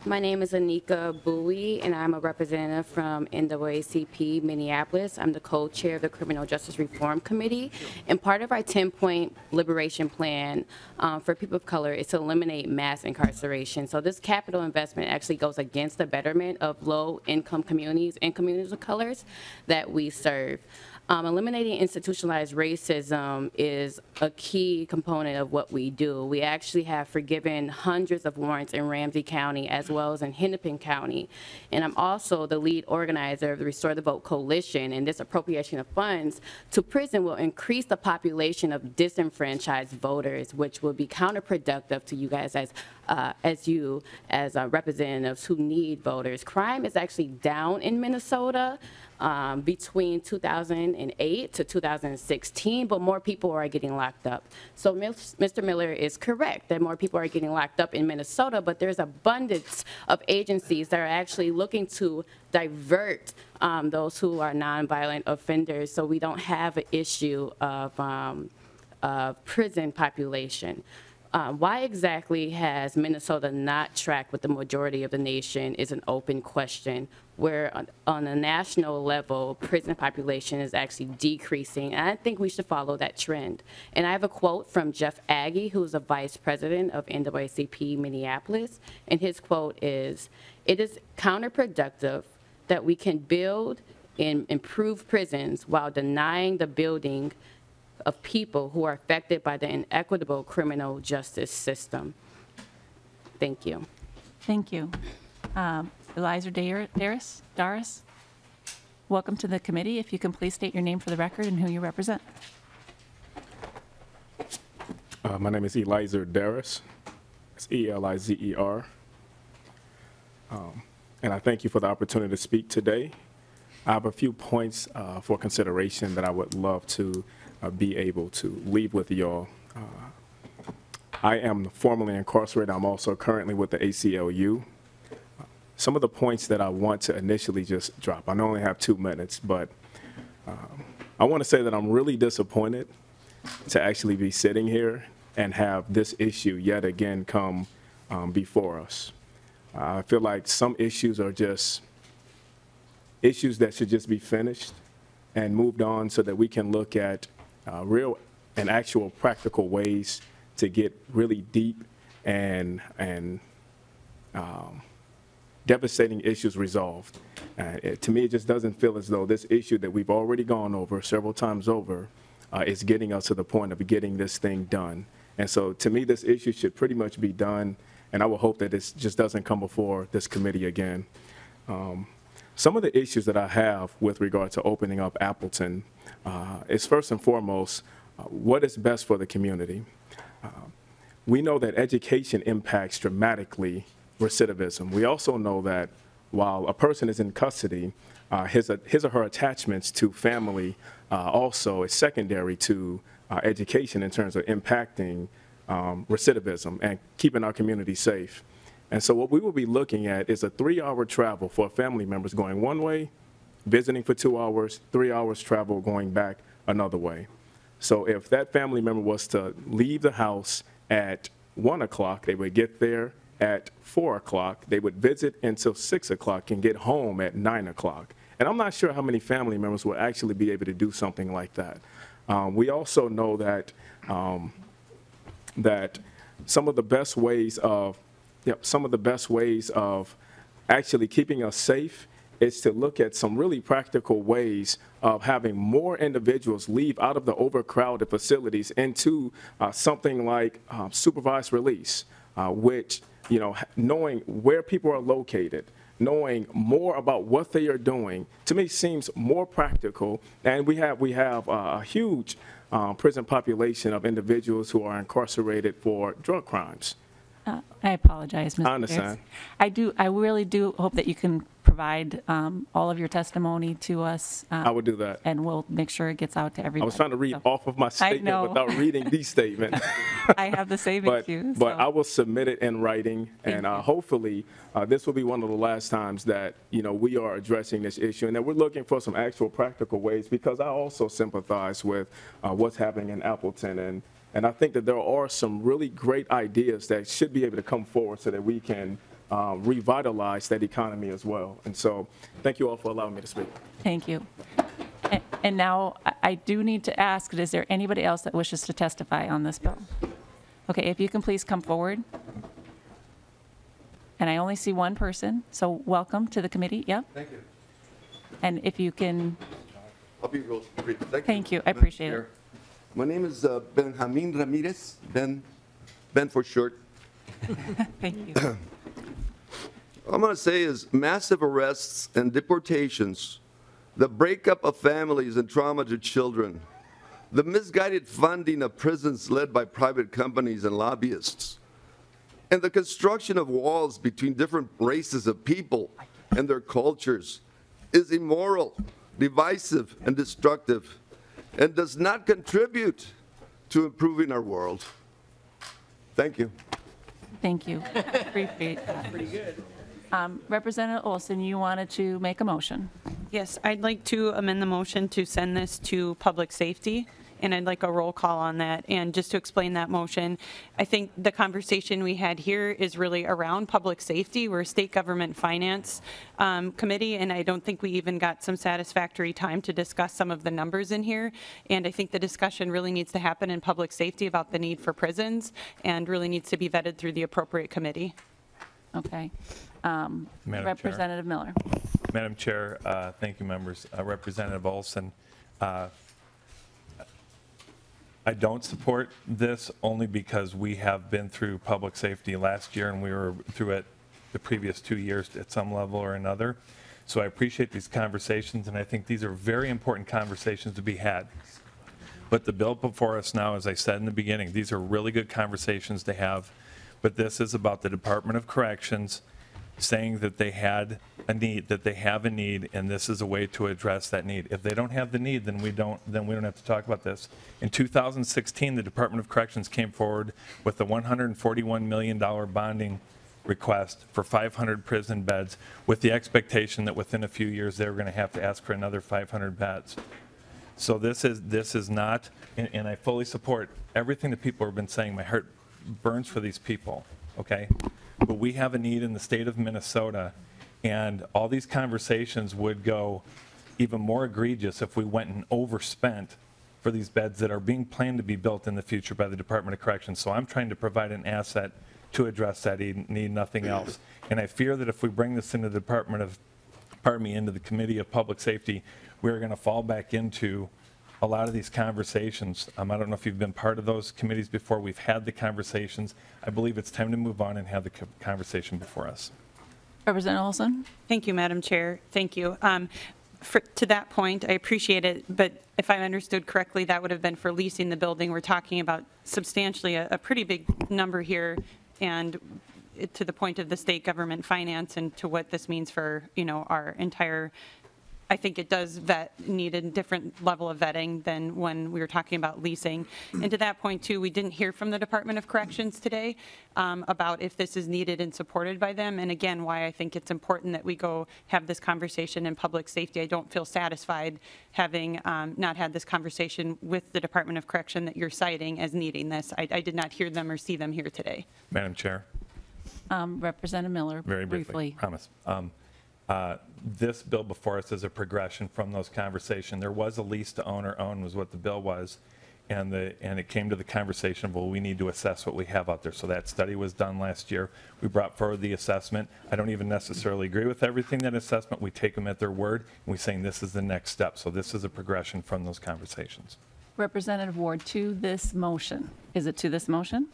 My name is Anika Bowie, and I'm a representative from NAACP Minneapolis. I'm the co-chair of the Criminal Justice Reform Committee. And part of our 10-point liberation plan for people of color is to eliminate mass incarceration. So this capital investment actually goes against the betterment of low-income communities and communities of colors that we serve. Eliminating institutionalized racism is a key component of what we do. We actually have forgiven hundreds of warrants in Ramsey County as well as in Hennepin County. And I'm also the lead organizer of the Restore the Vote Coalition, and this appropriation of funds to prison will increase the population of disenfranchised voters, which will be counterproductive to you guys as representatives who need voters. Crime is actually down in Minnesota between 2008 to 2016, but more people are getting locked up. So Mr. Miller is correct that more people are getting locked up in Minnesota, but there's abundance of agencies that are actually looking to divert those who are nonviolent offenders, so we don't have an issue of prison population. Why exactly has Minnesota not tracked with the majority of the nation is an open question, where on a national level, prison population is actually decreasing. And I think we should follow that trend. And I have a quote from Jeff Aggie, who's a vice president of NAACP Minneapolis. And his quote is, "It is counterproductive that we can build and improve prisons while denying the building of people who are affected by the inequitable criminal justice system." Thank you. Thank you. Eliza Darris, welcome to the committee. If you can please state your name for the record and who you represent. My name is Eliza Darris. It's E-L-I-Z-E-R. And I thank you for the opportunity to speak today. I have a few points for consideration that I would love to be able to leave with y'all. I am formerly incarcerated. I'm also currently with the ACLU. some of the points that I want to initially just drop. I only have 2 minutes, but I want to say that I'm really disappointed to actually be sitting here and have this issue yet again come before us. I feel like some issues are just issues that should just be finished and moved on so that we can look at real and actual practical ways to get really deep and devastating issues resolved. To me, it just doesn't feel as though this issue that we've already gone over several times over is getting us to the point of getting this thing done. And so to me, this issue should pretty much be done, and I will hope that this just doesn't come before this committee again. Some of the issues that I have with regard to opening up Appleton is first and foremost, what is best for the community. We know that education impacts dramatically recidivism. We also know that while a person is in custody, his or her attachments to family also is secondary to education in terms of impacting recidivism and keeping our community safe. And so what we will be looking at is a 3-hour travel for family members going one way, visiting for 2 hours, 3 hours travel going back another way. So if that family member was to leave the house at 1 o'clock, they would get there at 4 o'clock, they would visit until 6 o'clock and get home at 9 o'clock. And I'm not sure how many family members will actually be able to do something like that. We also know that that some of the best ways of actually keeping us safe is to look at some really practical ways of having more individuals leave out of the overcrowded facilities into something like supervised release, which, you know, knowing where people are located, knowing more about what they are doing, to me seems more practical. And we have a huge prison population of individuals who are incarcerated for drug crimes. I apologize, Mr. I understand. I really do hope that you can provide all of your testimony to us. I will do that. And we'll make sure it gets out to everybody. I was trying to read off of my statement without reading the statement. I have the same issue. But I will submit it in writing, and hopefully this will be one of the last times that, you know, we are addressing this issue and that we're looking for some actual practical ways, because I also sympathize with what's happening in Appleton, and I think that there are some really great ideas that should be able to come forward so that we can revitalize that economy as well. And so thank you all for allowing me to speak. Thank you. And now I do need to ask, is there anybody else that wishes to testify on this bill? Okay, if you can please come forward. And I only see one person, so welcome to the committee. Yep. Thank you. And if you can. I'll be real brief. Thank you. I appreciate it. My name is Benjamin Ramirez, Ben for short. Thank you. All I'm going to say is massive arrests and deportations, the breakup of families and trauma to children, the misguided funding of prisons led by private companies and lobbyists, and the construction of walls between different races of people and their cultures is immoral, divisive, and destructive, and does not contribute to improving our world. Thank you. Thank you. Appreciate that. Pretty good. Representative Olson, you wanted to make a motion. Yes, I'd like to amend the motion to send this to public safety, and I'd like a roll call on that. And just to explain that motion, I think the conversation we had here is really around public safety. We're a state government finance committee, and I don't think we even got some satisfactory time to discuss some of the numbers in here. And I think the discussion really needs to happen in public safety about the need for prisons, and really needs to be vetted through the appropriate committee. Okay. Representative Miller. Madam Chair, thank you, members. Representative Olson, I don't support this only because we have been through public safety last year, and we were through it the previous 2 years at some level or another. So I appreciate these conversations, and I think these are very important conversations to be had. But the bill before us now, as I said in the beginning, these are really good conversations to have. But this is about the Department of Corrections saying that they had a need, that they have a need, and this is a way to address that need. If they don't have the need, then we don't have to talk about this. In 2016, the Department of Corrections came forward with a $141 million bonding request for 500 prison beds with the expectation that within a few years they were going to have to ask for another 500 beds. So this is not, and I fully support everything that people have been saying. My heart burns for these people, okay? But we have a need in the state of Minnesota, and all these conversations would go even more egregious if we went and overspent for these beds that are being planned to be built in the future by the Department of Corrections. So I'm trying to provide an asset to address that need, nothing else. And I fear that if we bring this into the into the Committee of Public Safety, we're going to fall back into a lot of these conversations. I don't know if you've been part of those committees before. We've had the conversations. I believe it's time to move on and have the conversation before us. Representative Olson? Thank you, Madam Chair. Thank you. To that point, I appreciate it, but if I understood correctly, that would have been for leasing the building. We're talking about substantially a pretty big number here, and to the point of the state government finance and to what this means for, our entire, I think it does need a different level of vetting than when we were talking about leasing. And to that point too, we didn't hear from the Department of Corrections today about if this is needed and supported by them. And again, why I think it's important that we go have this conversation in public safety. I don't feel satisfied having not had this conversation with the Department of Correction that you're citing as needing this. I did not hear them or see them here today. Madam Chair. Representative Miller, Very briefly. Promise. This bill before us is a progression from those conversations. There was a lease to own or own was what the bill was, and it came to the conversation of, well, we need to assess what we have out there. So that study was done last year. We brought forward the assessment. I don't even necessarily agree with everything that assessment. We take them at their word, and we're saying this is the next step. So this is a progression from those conversations. Representative Ward, to this motion. Is it to this motion?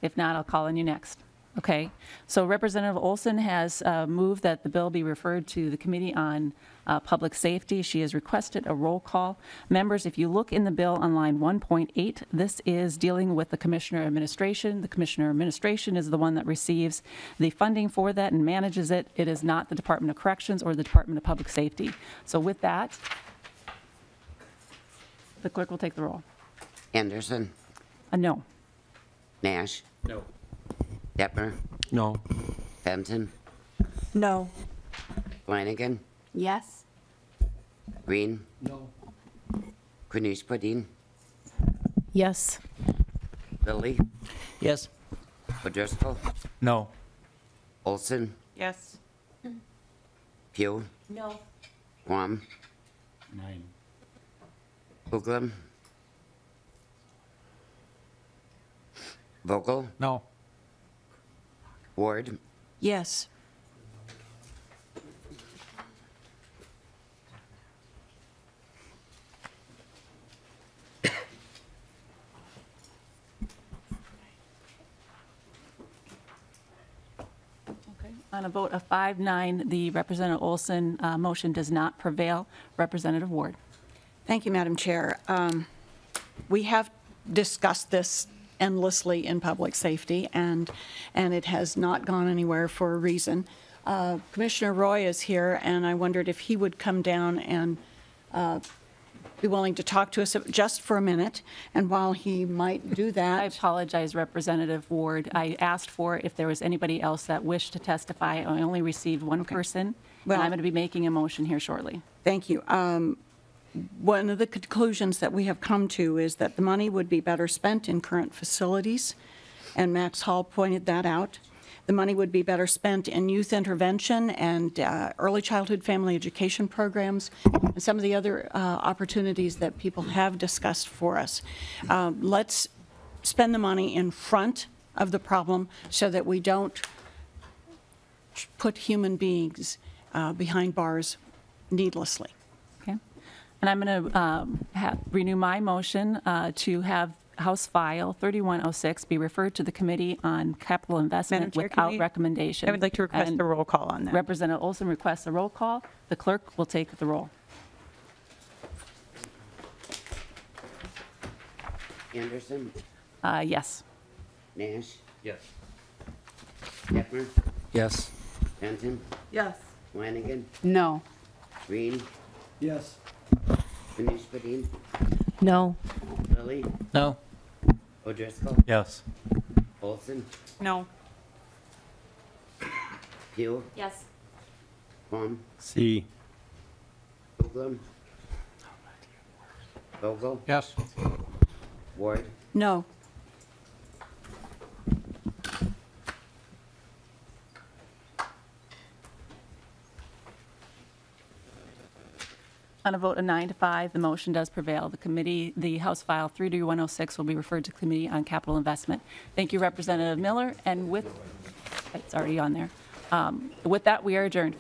If not, I'll call on you next. Okay, so Representative Olson has moved that the bill be referred to the Committee on Public Safety. She has requested a roll call. Members, if you look in the bill on line 1.8, this is dealing with the Commissioner Administration. The Commissioner Administration is the one that receives the funding for that and manages it. It is not the Department of Corrections or the Department of Public Safety. So with that, the clerk will take the roll. Anderson? No. Nash? No. Deppner? No. Fenton? No. Flanagan? Yes. Green? No. Krenishpadin? Yes. Lilly? Yes. O'Driscoll? No. Olson? Yes. Pugh? No. Guam? 9. Hoogland? Vogel? No. Ward? Yes. On a vote of 5-9, the Representative Olson motion does not prevail. Representative Ward. Thank you, Madam Chair. We have discussed this endlessly in public safety, and it has not gone anywhere for a reason. Commissioner Roy is here, and I wondered if he would come down and be willing to talk to us just for a minute. And while he might do that, I apologize, Representative Ward. I asked for if there was anybody else that wished to testify. I only received one person, and I'm going to be making a motion here shortly. Thank you. One of the conclusions that we have come to is that the money would be better spent in current facilities, and Max Hall pointed that out. The money would be better spent in youth intervention and early childhood family education programs and some of the other opportunities that people have discussed for us. Let's spend the money in front of the problem so that we don't put human beings behind bars needlessly. Okay. And I'm going to renew my motion to have House File 3106 be referred to the Committee on Capital Investment without recommendation. I would like to request a roll call on that. Representative Olson requests a roll call. The clerk will take the roll. Anderson? Yes. Nash? Yes. Deppner? Yes. Fenton? Yes. Flanagan? No. Green? Yes. Krenishpadin? No. Lilly? No. O'Driscoll? Yes. Olson? No. Teal, Yes. Vaughn, C. Pilgrim, Vogel, Yes. Ward, No. On a vote of 9 to 5, the motion does prevail. The House File 3D-106 will be referred to Committee on Capital Investment. Thank you, Representative Miller, and it's already on there. With that, we are adjourned.